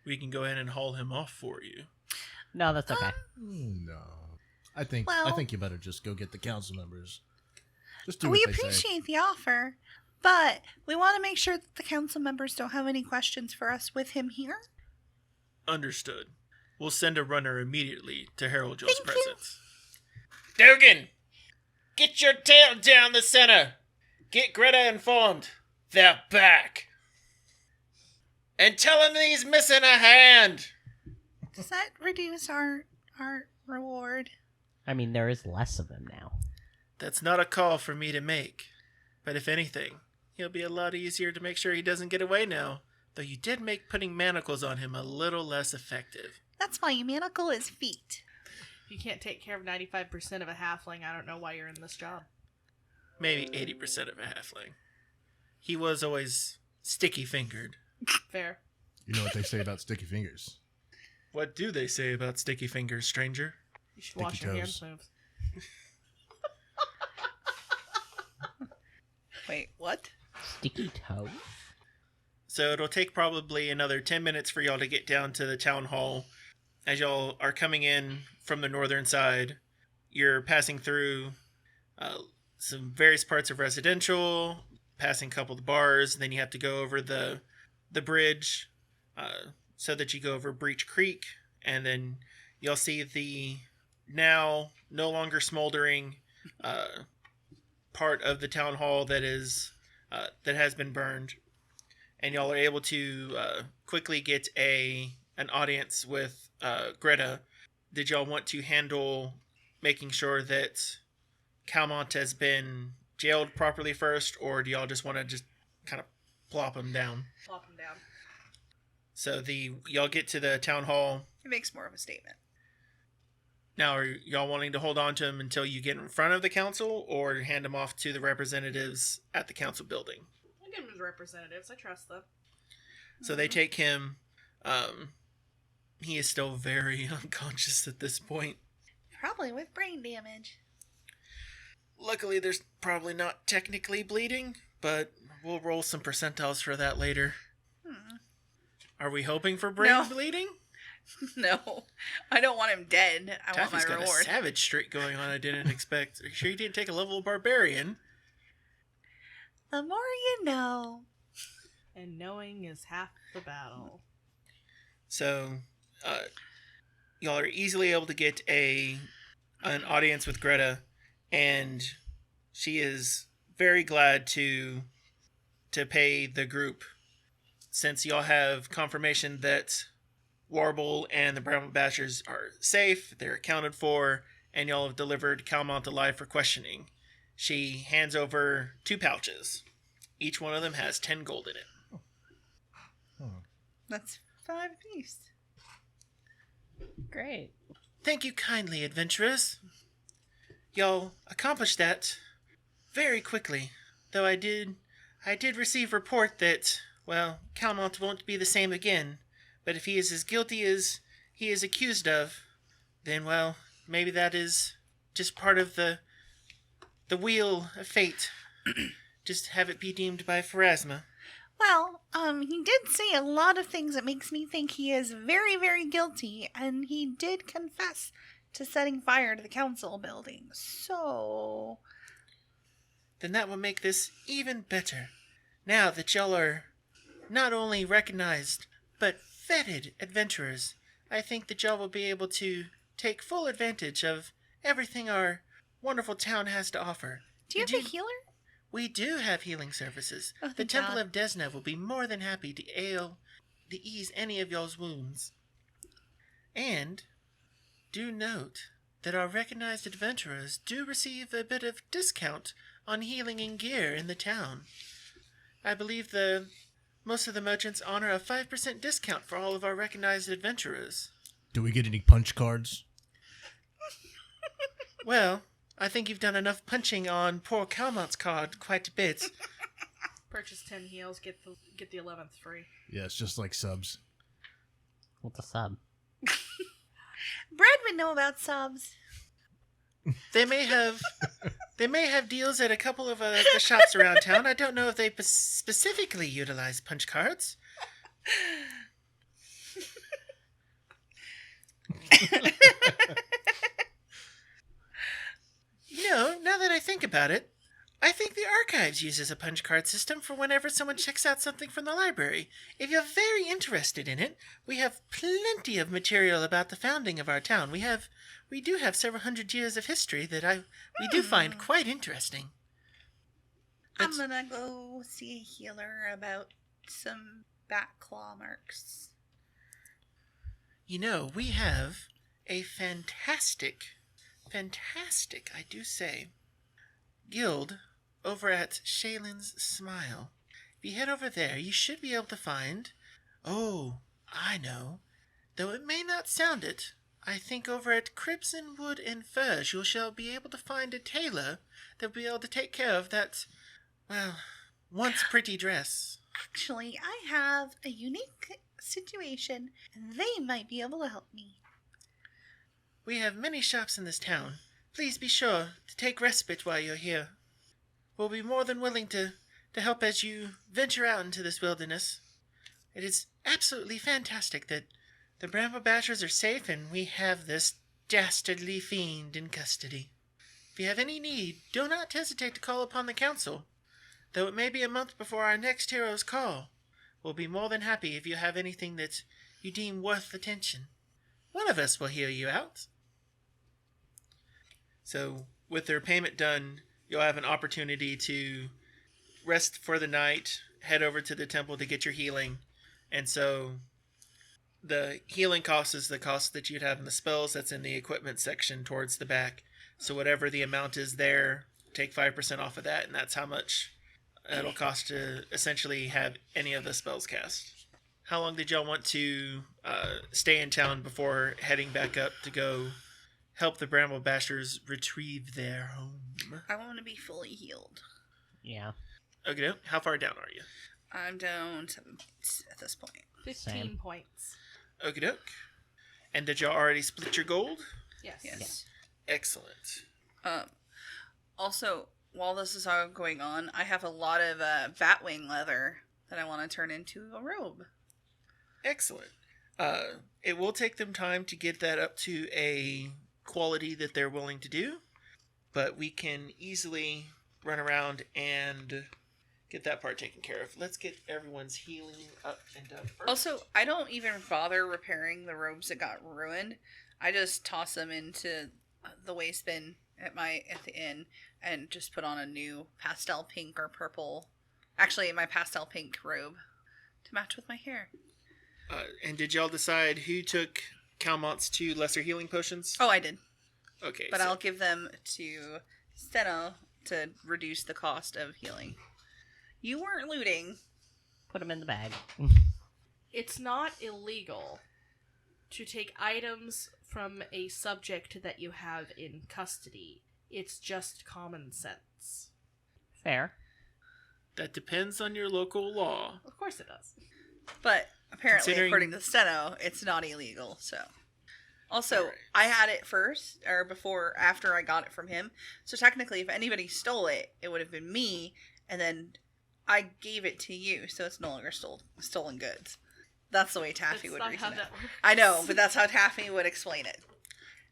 we can go ahead and haul him off for you. No, that's okay. No. I think Well- you better just go get the council members. Just in. do We what they say. appreciate the offer, but we want to make sure that the council members don't have any questions for us with him here. Understood. We'll send a runner immediately to herald y'all's Thank you. presence. Dugan! Get your tail down the center! Get Greta informed. They're back! And tell him he's missing a hand! Does that reduce our reward? I mean, there is less of them now. That's not a call for me to make. But if anything, he'll be a lot easier to make sure he doesn't get away now. Though you did make putting manacles on him a little less effective. That's why you manacle his feet. If you can't take care of 95% of a halfling, I don't know why you're in this job. Maybe 80% of a halfling. He was always sticky-fingered. Fair. You know what they say about sticky fingers. What do they say about sticky fingers, stranger? You should Sticky wash your hands toes. moves. Wait, what? Sticky toe. So it'll take probably another 10 minutes for y'all to get down to the town hall. As y'all are coming in from the northern side, you're passing through some various parts of residential, passing a couple of bars, and then you have to go over the bridge so that you go over Breach Creek, and then you'll see the now no longer smoldering part of the town hall that has been burned. And y'all are able to quickly get an audience with Greta. Did y'all want to handle making sure that Calmont has been jailed properly first, or do y'all just want to just kind of plop him down? Plop them down. So y'all get to the town hall. It makes more of a statement. Now, are y'all wanting to hold on to him until you get in front of the council, or hand him off to the representatives at the council building? I'll give them as representatives. I trust them. So they take him. He is still very unconscious at this point. Probably with brain damage. Luckily, there's probably not technically bleeding, but we'll roll some percentiles for that later. Are we hoping for brain No. bleeding? No, I don't want him dead. I want Taffy's my got reward. a savage streak going on I didn't expect. Are you sure you didn't take a level of barbarian? The more you know. And knowing is half the battle. So, y'all are easily able to get an audience with Greta, and she is very glad to pay the group, since y'all have confirmation that Warble and the Brown Bashers are safe, they're accounted for, and y'all have delivered Calmont alive for questioning. She hands over 2 pouches. Each one of them has 10 gold in it. That's 5 apiece. Great. Thank you kindly, adventurers. Y'all accomplished that very quickly, though I did receive report that, well, Calmont won't be the same again, but if he is as guilty as he is accused of, then, well, maybe that is just part of the wheel of fate. Just have it be deemed by Pharasma. Well, he did say a lot of things that makes me think he is very, very guilty, and he did confess to setting fire to the council building. So, Then that will make this even better. Now that y'all are not only recognized, but vetted adventurers, I think that y'all will be able to take full advantage of everything our wonderful town has to offer. do you have a healer? We do have healing services. Oh, The thank Temple God. of Desna will be more than happy to ease any of y'all's wounds. And do note that our recognized adventurers do receive a bit of discount on healing and gear in the town. I believe most of the merchants honor a 5% discount for all of our recognized adventurers. Do we get any punch cards? Well, I think you've done enough punching on poor Calmont's card quite a bit. Purchase 10 heals, get the 11th free. Yeah, it's just like subs. What's a sub? Brad would know about subs. They may have deals at a couple of the shops around town. I don't know if they specifically utilize punch cards. Now that I think about it, I think the archives uses a punch card system for whenever someone checks out something from the library. If you're very interested in it, we have plenty of material about the founding of our town. We do have several hundred years of history that we do find quite interesting. I'm That's- gonna go see a healer about some bat claw marks. We have a fantastic, I do say, guild over at Shaylin's Smile. If you head over there, you should be able to find... Oh, I know. Though it may not sound it, I think over at Crimson Wood and Furs you shall be able to find a tailor that will be able to take care of that, well, once pretty dress. Actually, I have a unique situation, and they might be able to help me. We have many shops in this town. Please be sure to take respite while you're here. We'll be more than willing to help as you venture out into this wilderness. It is absolutely fantastic that the Bramble Bashers are safe and we have this dastardly fiend in custody. If you have any need, do not hesitate to call upon the council. Though it may be a month before our next hero's call, we'll be more than happy if you have anything that you deem worth attention. One of us will hear you out. So, with their payment done, you'll have an opportunity to rest for the night, head over to the temple to get your healing. And so, the healing cost is the cost that you'd have in the spells. That's in the equipment section towards the back. So, whatever the amount is there, take 5% off of that, and that's how much it'll cost to essentially have any of the spells cast. How long did y'all want to stay in town before heading back up to go help the Bramble Bashers retrieve their home? I want to be fully healed. Yeah. Okay, how far down are you? I'm down 7 points at this point. 15 Same. points. Okie doke. And did y'all already split your gold? Yes. Yes. Excellent. Also, while this is all going on, I have a lot of batwing leather that I want to turn into a robe. Excellent. It will take them time to get that up to a quality that they're willing to do, but we can easily run around and get that part taken care of. Let's get everyone's healing up and done first. Also, I don't even bother repairing the robes that got ruined. I just toss them into the waste bin at the inn and just put on a new pastel pink or purple, actually my pastel pink robe to match with my hair. And did y'all decide who took Calmont's 2 lesser healing potions? Oh, I did. Okay. But so- I'll give them to Steno to reduce the cost of healing. You weren't looting. Put them in the bag. It's not illegal to take items from a subject that you have in custody. It's just common sense. Fair. That depends on your local law. Of course it does. But apparently, Considering- according to Steno, it's not illegal, so. Also, Alright. I had it first, or after I got it from him. So technically, if anybody stole it, it would have been me, and then I gave it to you, so it's no longer stolen goods. That's the way Taffy That's would not reason how it. that works. I know, but that's how Taffy would explain it.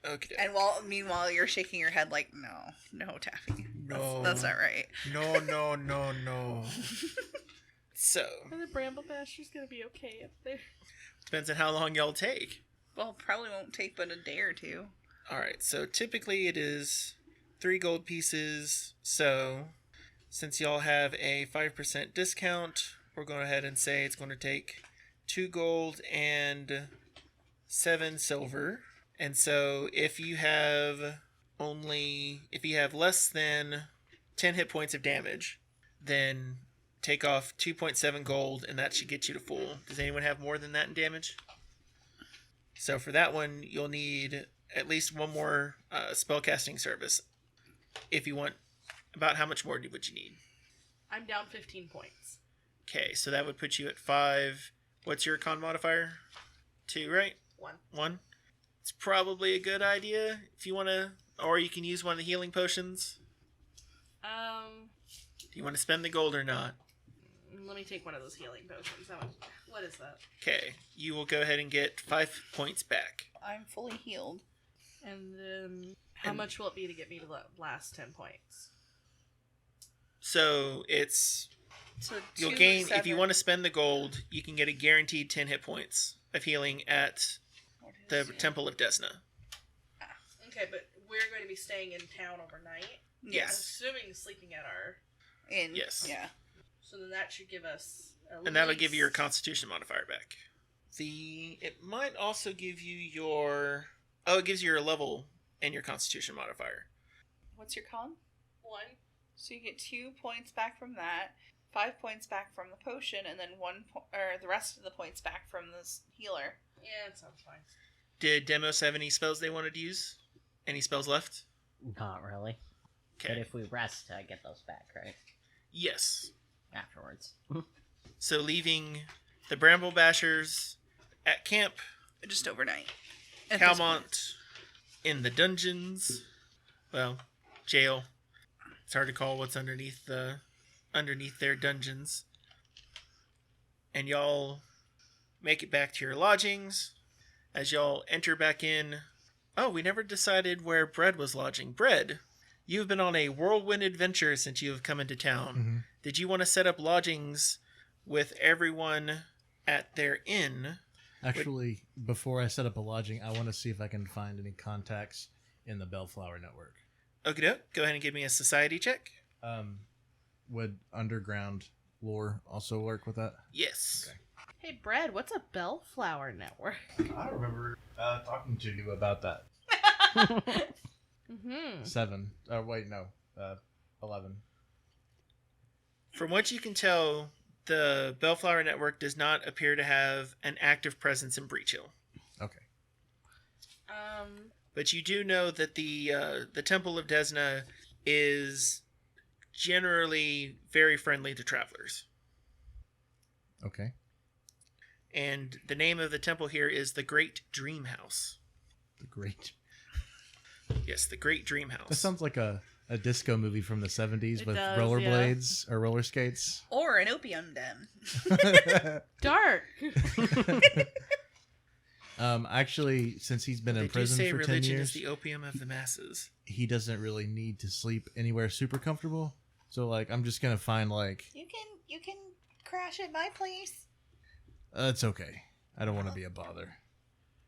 Okay. And meanwhile, you're shaking your head like, no, Taffy. No. That's not right. No. So, Are the Bramble Bashers gonna be okay up there? depends on how long y'all take. Well, probably won't take but a day or two. Alright, so typically it is 3 gold pieces. So, since y'all have a 5% discount, we're going to go ahead and say it's going to take 2 gold and 7 silver. And so if you have less than 10 hit points of damage, then take off 2.7 gold, and that should get you to full. Does anyone have more than that in damage? So for that one, you'll need at least one more spellcasting service. If you want, about how much more would you need? I'm down 15 points. Okay, so that would put you at 5. What's your con modifier? 2, right? 1. It's probably a good idea if you want to, or you can use one of the healing potions. Do you want to spend the gold or not? Let me take one of those healing potions. What is that? Okay, you will go ahead and get 5 points back. I'm fully healed. And then, how much will it be to get me to the last 10 points? So it's So you'll 2, gain 7. if you want to spend the gold, you can get a guaranteed 10 hit points of healing at What the is it? Temple of Desna. Okay, but we're going to be staying in town overnight. I'm Yes. assuming sleeping at our... In. Yes. Yeah. So then that should give us... And that'll give you your Constitution modifier back. It might also give you your... Oh, it gives you your level and your Constitution modifier. What's your con? 1. So you get 2 points back from that, 5 points back from the potion, and then the rest of the points back from this healer. Yeah, it sounds fine. Did Demos have any spells they wanted to use? Any spells left? Not really. But Okay. if we rest, I get those back, right? Yes. Afterwards. So leaving the Bramble Bashers at camp, Just overnight. At this point. Calmont in the dungeons. Well, jail. It's hard to call what's underneath their dungeons. And y'all make it back to your lodgings. As y'all enter back in. Oh, we never decided where Bread was lodging. Bread, you've been on a whirlwind adventure since you have come into town. Mm-hmm. Did you want to set up lodgings with everyone at their inn? Actually, before I set up a lodging, I want to see if I can find any contacts in the Bellflower network. Okie doke. Go ahead and give me a society check. Would underground lore also work with that? Yes. Okay. Hey, Brad, what's a bellflower network? I remember talking to you about that. Mm-hmm. 7. Oh, wait, no. 11. From what you can tell, the Bellflower Network does not appear to have an active presence in Breachill. Okay. But you do know that the Temple of Desna is generally very friendly to travelers. Okay. And the name of the temple here is the Great Dream House. The Great. Yes, the Great Dream House. That sounds like a disco movie from the 70s It with does, rollerblades or roller skates. Or an opium den. Dark. Actually, since he's been They in do prison say for 10 religion years, is the opium of the masses. he doesn't really need to sleep anywhere super comfortable. So, like, I'm just gonna find like You can crash at my place. it's okay. I don't want to be a bother.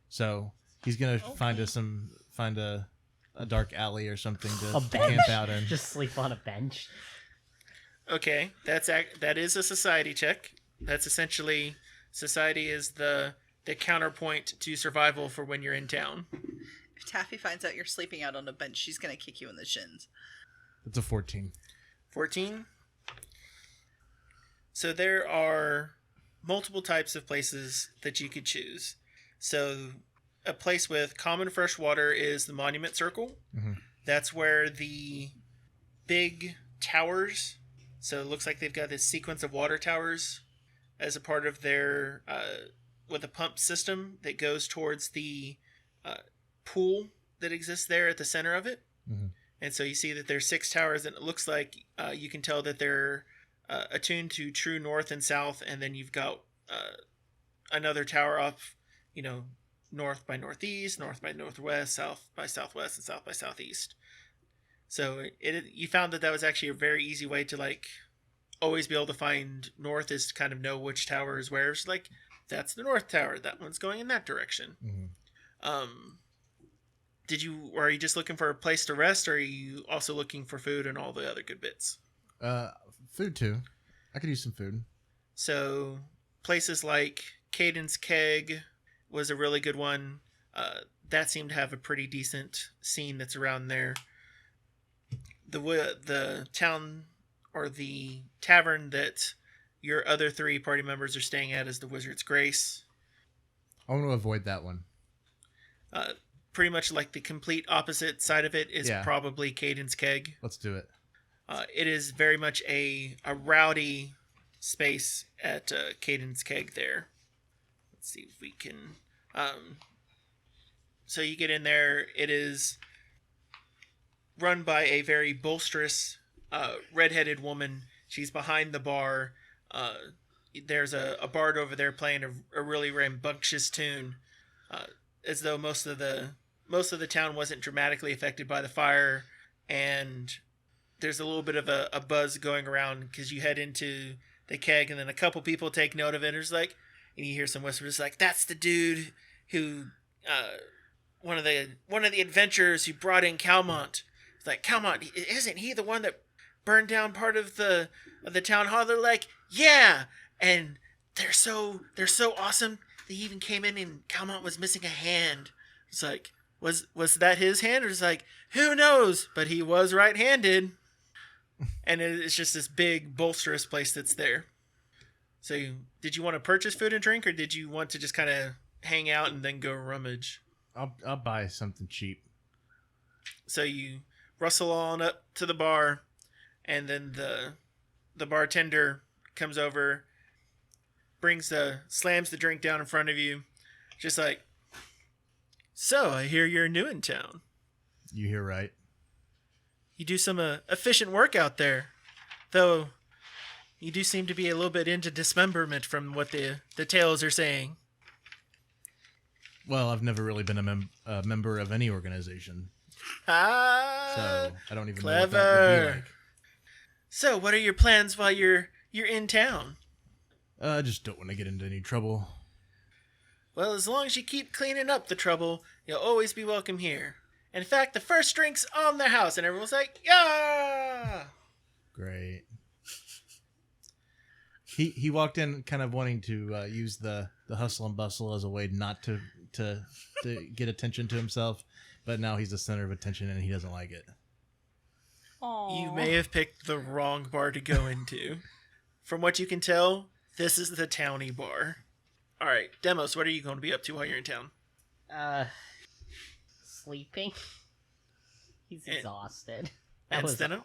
So he's gonna find a dark alley or something A to bench. camp out in. Just sleep on a bench. Okay, that is a society check. That's essentially society is the counterpoint to survival for when you're in town. If Taffy finds out you're sleeping out on a bench, she's gonna kick you in the shins. It's a 14. 14. So there are multiple types of places that you could choose. So a place with common fresh water is the Monument Circle. Mhm. That's where the big towers, so it looks like they've got this sequence of water towers as a part of their with a pump system that goes towards the pool that exists there at the center of it. Mm-hmm. And so you see that there's 6 towers, and it looks like you can tell that they're attuned to true north and south, and then you've got another tower off, north by northeast, north by northwest, south by southwest, and south by southeast. So you found that was actually a very easy way to like always be able to find north, is to kind of know which tower is where. It's like, that's the north tower, that one's going in that direction. Mm-hmm. Are you just looking for a place to rest, or are you also looking for food and all the other good bits? Food too. I could use some food. So places like Caden's Keg was a really good one. That seemed to have a pretty decent scene that's around there. The town or the tavern that your other 3 party members are staying at is the Wizard's Grace. I want to avoid that one. Pretty much like the complete opposite side of it is probably Caden's Keg. Let's do it. It is very much a rowdy space at Caden's Keg there. Let's see if we can... so you get in there. It is run by a very boisterous, redheaded woman. She's behind the bar. There's a bard over there playing a really rambunctious tune, as though most of the town wasn't dramatically affected by the fire, and there's a little bit of a buzz going around because you head into the keg, and then a couple people take note of it. It's like, and you hear some whispers like, "That's the dude who, one of the adventurers who brought in Calmont." It's like, Calmont, isn't he the one that burned down part of the town hall? They're like, yeah, and they're so awesome. They even came in and Calmont was missing a hand. It's like, was that his hand? Or it's like, who knows? But he was right-handed. And it's just this big, boisterous place that's there. So did you want to purchase food and drink, or did you want to just kind of hang out and then go rummage? I'll buy something cheap. So you rustle on up to the bar, and then the bartender comes over, slams the drink down in front of you, just like, "So I hear you're new in town. You hear right. You do some efficient work out there, though you do seem to be a little bit into dismemberment from what the tales are saying." Well, I've never really been a member of any organization, so I don't even know what that would be clever. like. So what are your plans while you're in town? I just don't want to get into any trouble. Well, as long as you keep cleaning up the trouble, you'll always be welcome here. In fact, the first drink's on the house, and everyone's like, yeah! Great. He walked in kind of wanting to use the hustle and bustle as a way not to get attention to himself, but now he's the center of attention and he doesn't like it. Aww. You may have picked the wrong bar to go into. From what you can tell, this is the towny bar. All right, Demos, what are you going to be up to while you're in town? Sleeping. He's And- exhausted. And Steno?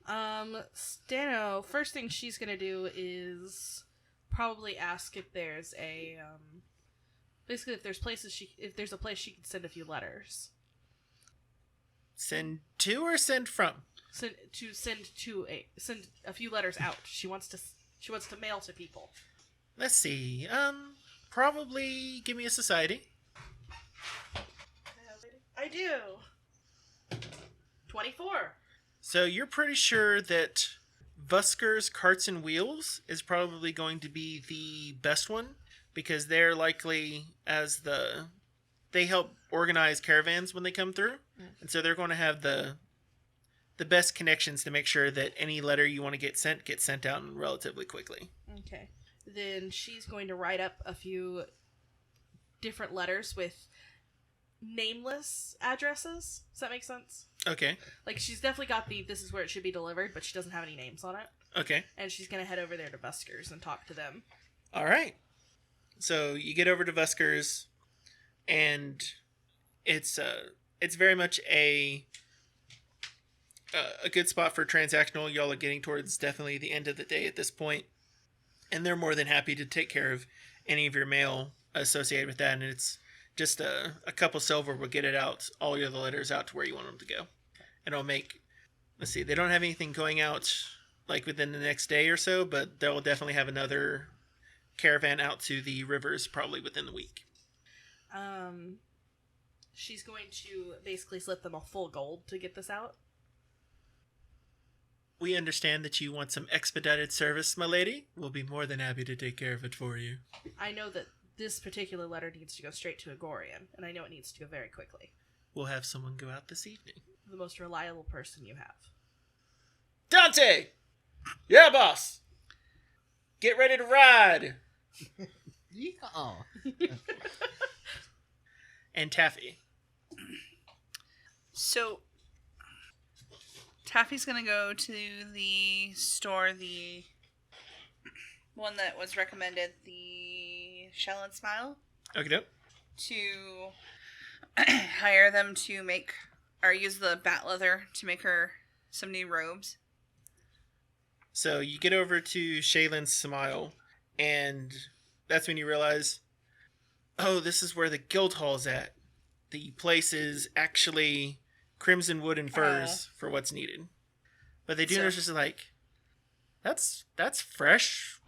Stano, first thing she's gonna do is probably ask if there's basically if there's a place she can send a few letters. Send to or send from? Send a few letters out. She wants to mail to people. Let's see. Probably give me a society. I do. 24. So you're pretty sure that Vusker's Carts and Wheels is probably going to be the best one, because they're likely they help organize caravans when they come through, and so they're going to have the best connections to make sure that any letter you want to get sent out relatively quickly. Okay. Then she's going to write up a few different letters with nameless addresses. Does that make sense? Okay. Like, she's definitely got this is where it should be delivered, but she doesn't have any names on it. Okay. And she's going to head over there to Buskers and talk to them. All right. So you get over to Vusker's, and it's very much a good spot for transactional. Y'all are getting towards definitely the end of the day at this point, and they're more than happy to take care of any of your mail associated with that. And it's just a couple silver will get it out, all your letters out to where you want them to go. And it'll make, let's see, they don't have anything going out like within the next day or so, but they'll definitely have another caravan out to the rivers probably within the week. She's going to basically slip them a full gold to get this out. We understand that you want some expedited service, my lady. We'll be more than happy to take care of it for you. I know that this particular letter needs to go straight to Agorian, and I know it needs to go very quickly. We'll have someone go out this evening. The most reliable person you have. Dante! Yeah, boss! Get ready to ride! Yeah. And Taffy. So, Taffy's gonna go to the store, the one that was recommended, the Shell and Smile, Okay, dope. to hire them to make, or use the bat leather to make her some new robes. So you get over to Shaylin's Smile, and that's when you realize, oh, this is where the guild hall's at. The place is actually crimson wood and furs for what's needed. But they do notice just like, that's fresh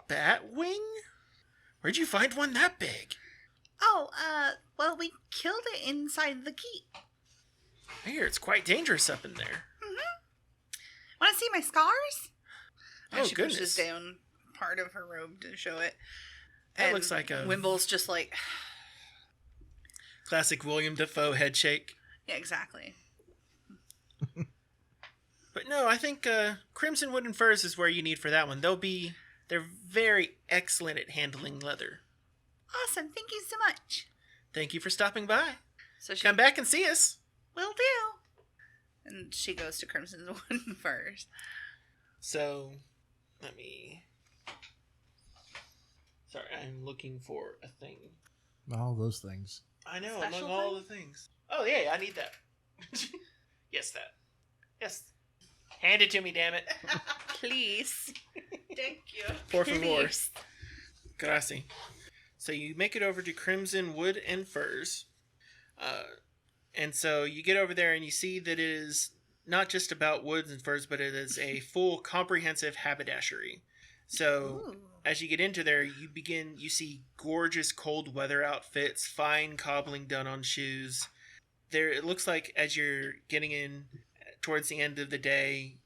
bat wing? Where'd you find one that big? Oh, well, we killed it inside the keep. I hear it's quite dangerous up in there. Want to see my scars? And Oh, she goodness. pushes down part of her robe to show it. That And looks like a Wimble's just like, classic William Dafoe head shake. yeah, exactly. But no, I think crimson wood and furs is where you need for that one. They're very excellent at handling leather. Awesome, thank you so much. Thank you for stopping by. So she Come back and see us. Will do. and she goes to Crimson Wood first. So, let me... Sorry, I'm looking for a thing. All those things. I know, Special among all thing? the things. Oh, yeah, I need that. Yes, that. Yes. Hand it to me, damn it. Please. Thank you. Por favor. Please. Gracias. So you make it over to Crimson Wood and Furs. And so you get over there and you see that it is not just about woods and furs, but it is a full comprehensive haberdashery. So Ooh. as you get into there, you see gorgeous cold weather outfits, fine cobbling done on shoes. There, it looks like as you're getting in towards the end of the day,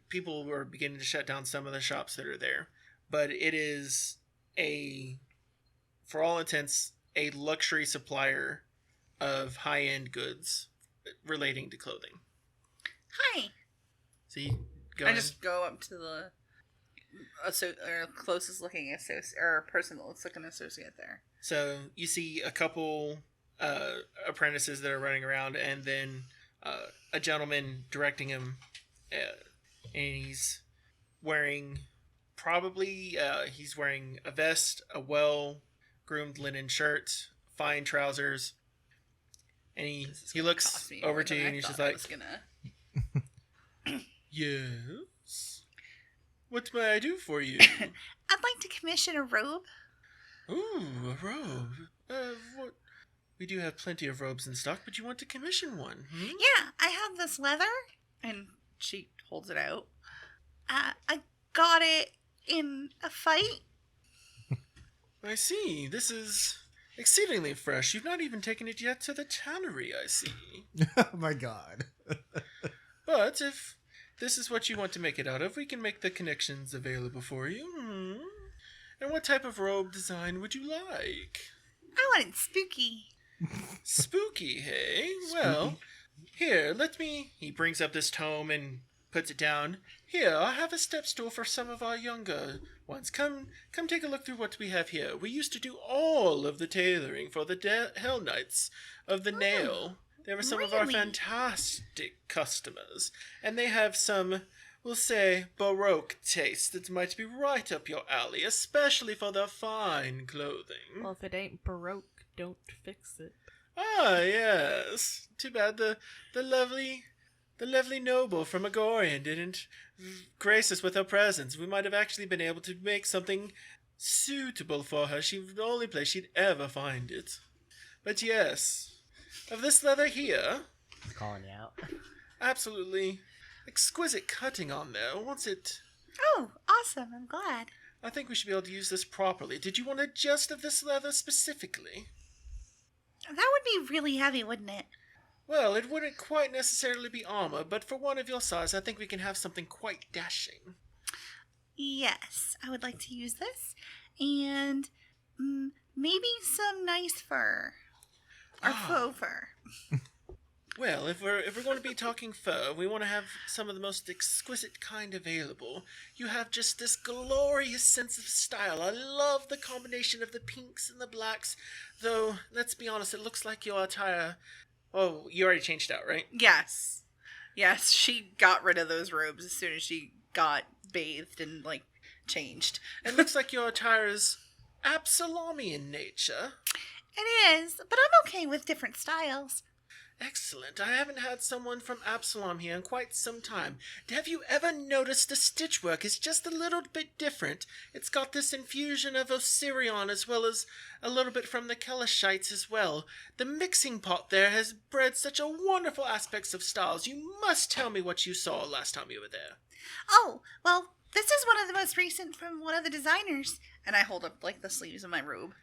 people are beginning to shut down some of the shops that are there. But it is for all intents, a luxury supplier of high-end goods relating to clothing. Hi. So you go I in. just go up to the closest looking associate or person that looks like an associate there. So you see a couple apprentices that are running around, and then a gentleman directing him, and he's wearing he's wearing a vest, a well-groomed linen shirt, fine trousers, and he looks over to you and he's just like, "Yes, what may I do for you?" I'd like to commission a robe. Ooh, a robe. What? We do have plenty of robes in stock, but you want to commission one? Yeah, I have this leather. And she holds it out. I got it in a fight. I see. This is exceedingly fresh. You've not even taken it yet to the tannery, I see. Oh my god. But if this is what you want to make it out of, we can make the connections available for you. And what type of robe design would you like? I want it spooky. Spooky, hey? Well, here, He brings up this tome and puts it down. Here, I have a step stool for some of our younger ones. Come take a look through what we have here. We used to do all of the tailoring for the Hell Knights of the Nail. They were some of our really? fantastic customers. And they have some, we'll say, Baroque taste that might be right up your alley, especially for their fine clothing. Well, if it ain't Baroque, don't fix it. Ah, yes. Too bad the lovely noble from Agorian didn't grace us with her presence. We might have actually been able to make something suitable for her. She was the only place she'd ever find it. But yes, of this leather here, It's calling you out. absolutely exquisite cutting on there. Once it, Oh, awesome. I'm glad. I think we should be able to use this properly. Did you want a just of this leather specifically? That would be really heavy, wouldn't it? Well, it wouldn't quite necessarily be armor, but for one of your size, I think we can have something quite dashing. Yes, I would like to use this. And maybe some nice fur. Or faux fur. Well, if we're going to be talking fur, we want to have some of the most exquisite kind available. You have just this glorious sense of style. I love the combination of the pinks and the blacks. Though, let's be honest, it looks like your attire... Oh, you already changed out, right? Yes. Yes, she got rid of those robes as soon as she got bathed and, like, changed. It looks like your attire is Absalomi in nature. It is, but I'm okay with different styles. Excellent. I haven't had someone from Absalom here in quite some time. Have you ever noticed the stitchwork is just a little bit different? It's got this infusion of Osirion as well as a little bit from the Kelishites as well. The mixing pot there has bred such a wonderful aspects of styles. You must tell me what you saw last time you were there. Oh, well, this is one of the most recent from one of the designers. And I hold up, like, the sleeves of my robe.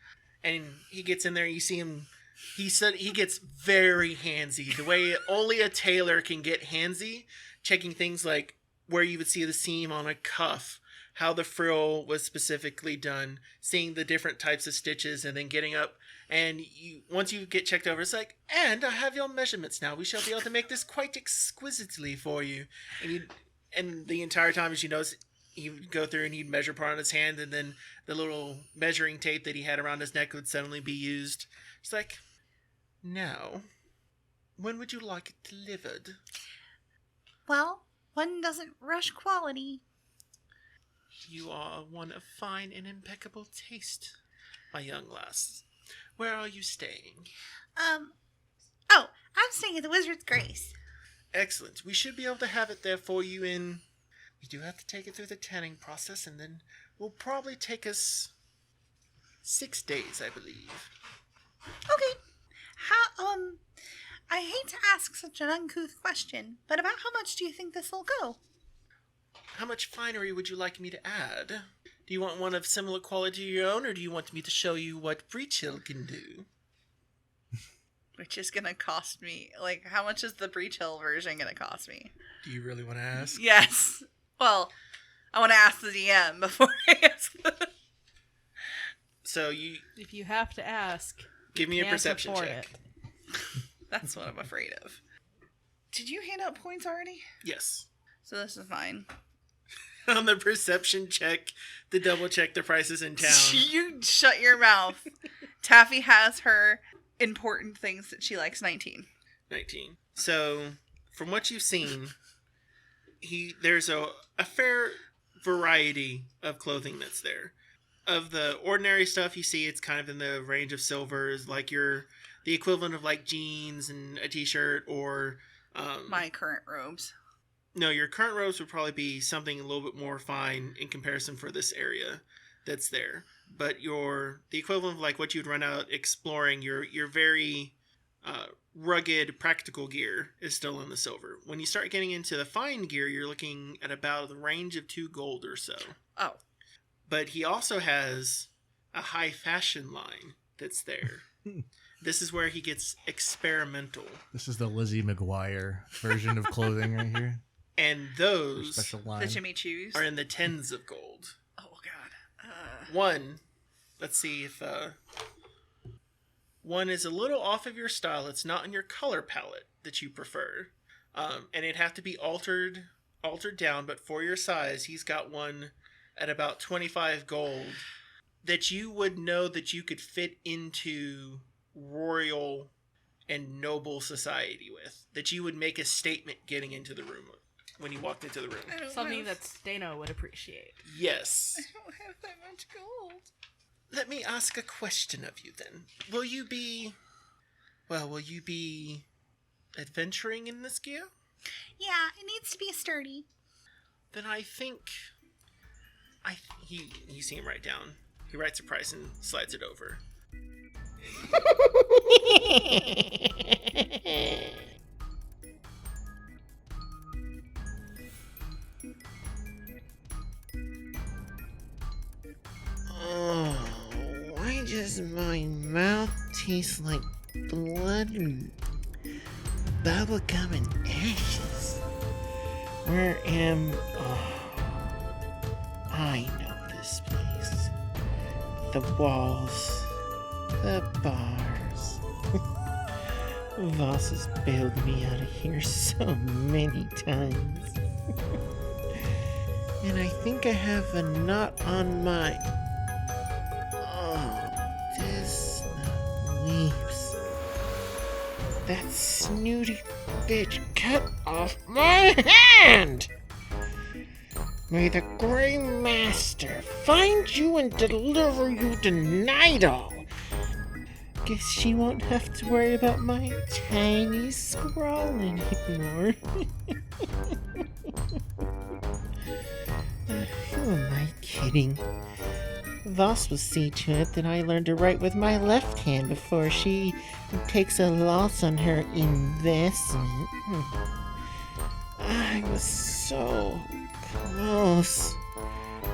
And he gets in there, you see him... He said he gets very handsy, the way only a tailor can get handsy, checking things like where you would see the seam on a cuff, how the frill was specifically done, seeing the different types of stitches, and then getting up. And once you get checked over, it's like, and I have your measurements now. We shall be able to make this quite exquisitely for you. And the entire time, as you notice, he would go through and he'd measure part on his hand, and then the little measuring tape that he had around his neck would suddenly be used. It's like... Now, when would you like it delivered? Well, one doesn't rush quality. You are one of fine and impeccable taste, my young lass. Where are you staying? I'm staying at the Wizard's Grace. Excellent. We should be able to have it there for you in... We do have to take it through the tanning process, and then will probably take us 6 days, I believe. Okay. I hate to ask such an uncouth question, but about how much do you think this will go? How much finery would you like me to add? Do you want one of similar quality to your own, or do you want me to show you what Breachill can do? Which is gonna cost me, like, how much is the Breachill version gonna cost me? Do you really want to ask? Yes. Well, I want to ask the DM before I ask So you... If you have to ask, Give me a can't perception afford check. it. That's what I'm afraid of. Did you hand out points already? Yes. So this is mine. On the perception check, to double check the prices in town. You shut your mouth. Taffy has her important things that she likes. 19. 19. So, from what you've seen, there's a fair variety of clothing that's there. Of the ordinary stuff you see, it's kind of in the range of silvers, like the equivalent of like jeans and a t-shirt, or My current robes. No, your current robes would probably be something a little bit more fine in comparison for this area that's there. But the equivalent of like what you'd run out exploring, your very rugged practical gear is still in the silver. When you start getting into the fine gear, you're looking at about the range of 2 gold or so. Oh. But he also has a high fashion line that's there. This is where he gets experimental. This is the Lizzie McGuire version of clothing right here. And Her those special line. The Jimmy Choos. are in the tens of gold. Oh, God. One, let's see if one is a little off of your style. It's not in your color palette that you prefer. And it'd have to be altered down, but for your size, he's got one at about 25 gold that you would know that you could fit into royal and noble society with. That you would make a statement getting into the room when you walked into the room. Something that Stano would appreciate. Yes. I don't have that much gold. Let me ask a question of you then. Will you be adventuring in this gear? Yeah, it needs to be sturdy. Then I think you see him write down. He writes a price and slides it over. Oh, why does my mouth taste like blood and bubblegum and ashes? Where am... Oh, I know this place. The walls. The bars. Voss has bailed me out of here so many times. And I think I have a knot on my... Oh, this weeps. That snooty bitch cut off my hand! May the Grey Master find you and deliver you to Nidal! Guess she won't have to worry about my tiny scrawl anymore. Who am I kidding? Voss will see to it that I learn to write with my left hand before she takes a loss on her investment. I was so close.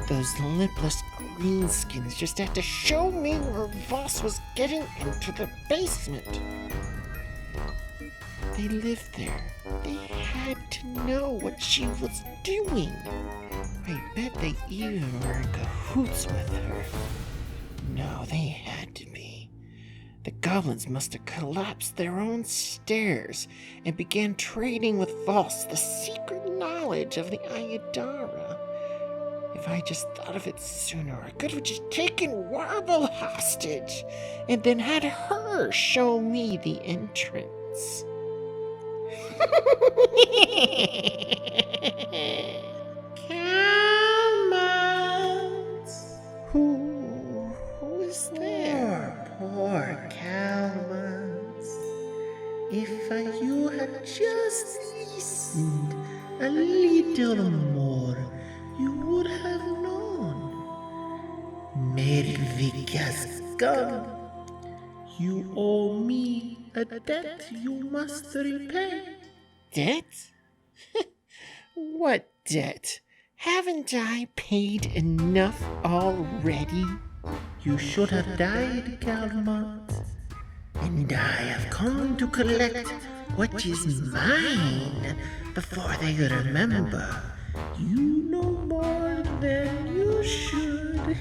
Those lipless greenskins just had to show me where Voss was getting into the basement. They lived there. They had to know what she was doing. I bet they even were in cahoots with her. No, they had to be. The goblins must have collapsed their own stairs and began trading with Voss the secret knowledge of the Ayadara. If I just thought of it sooner, I could have just taken Warble hostage and then had her show me the entrance. Calmont! Who is there? Poor Calmont. If you had just listened a little more, you would have known. Mervik has gone. You owe me a debt you must repay. Debt? What debt? Haven't I paid enough already? You should have died, Calmont. And I have come to collect what is mine before they remember. You know more than you should.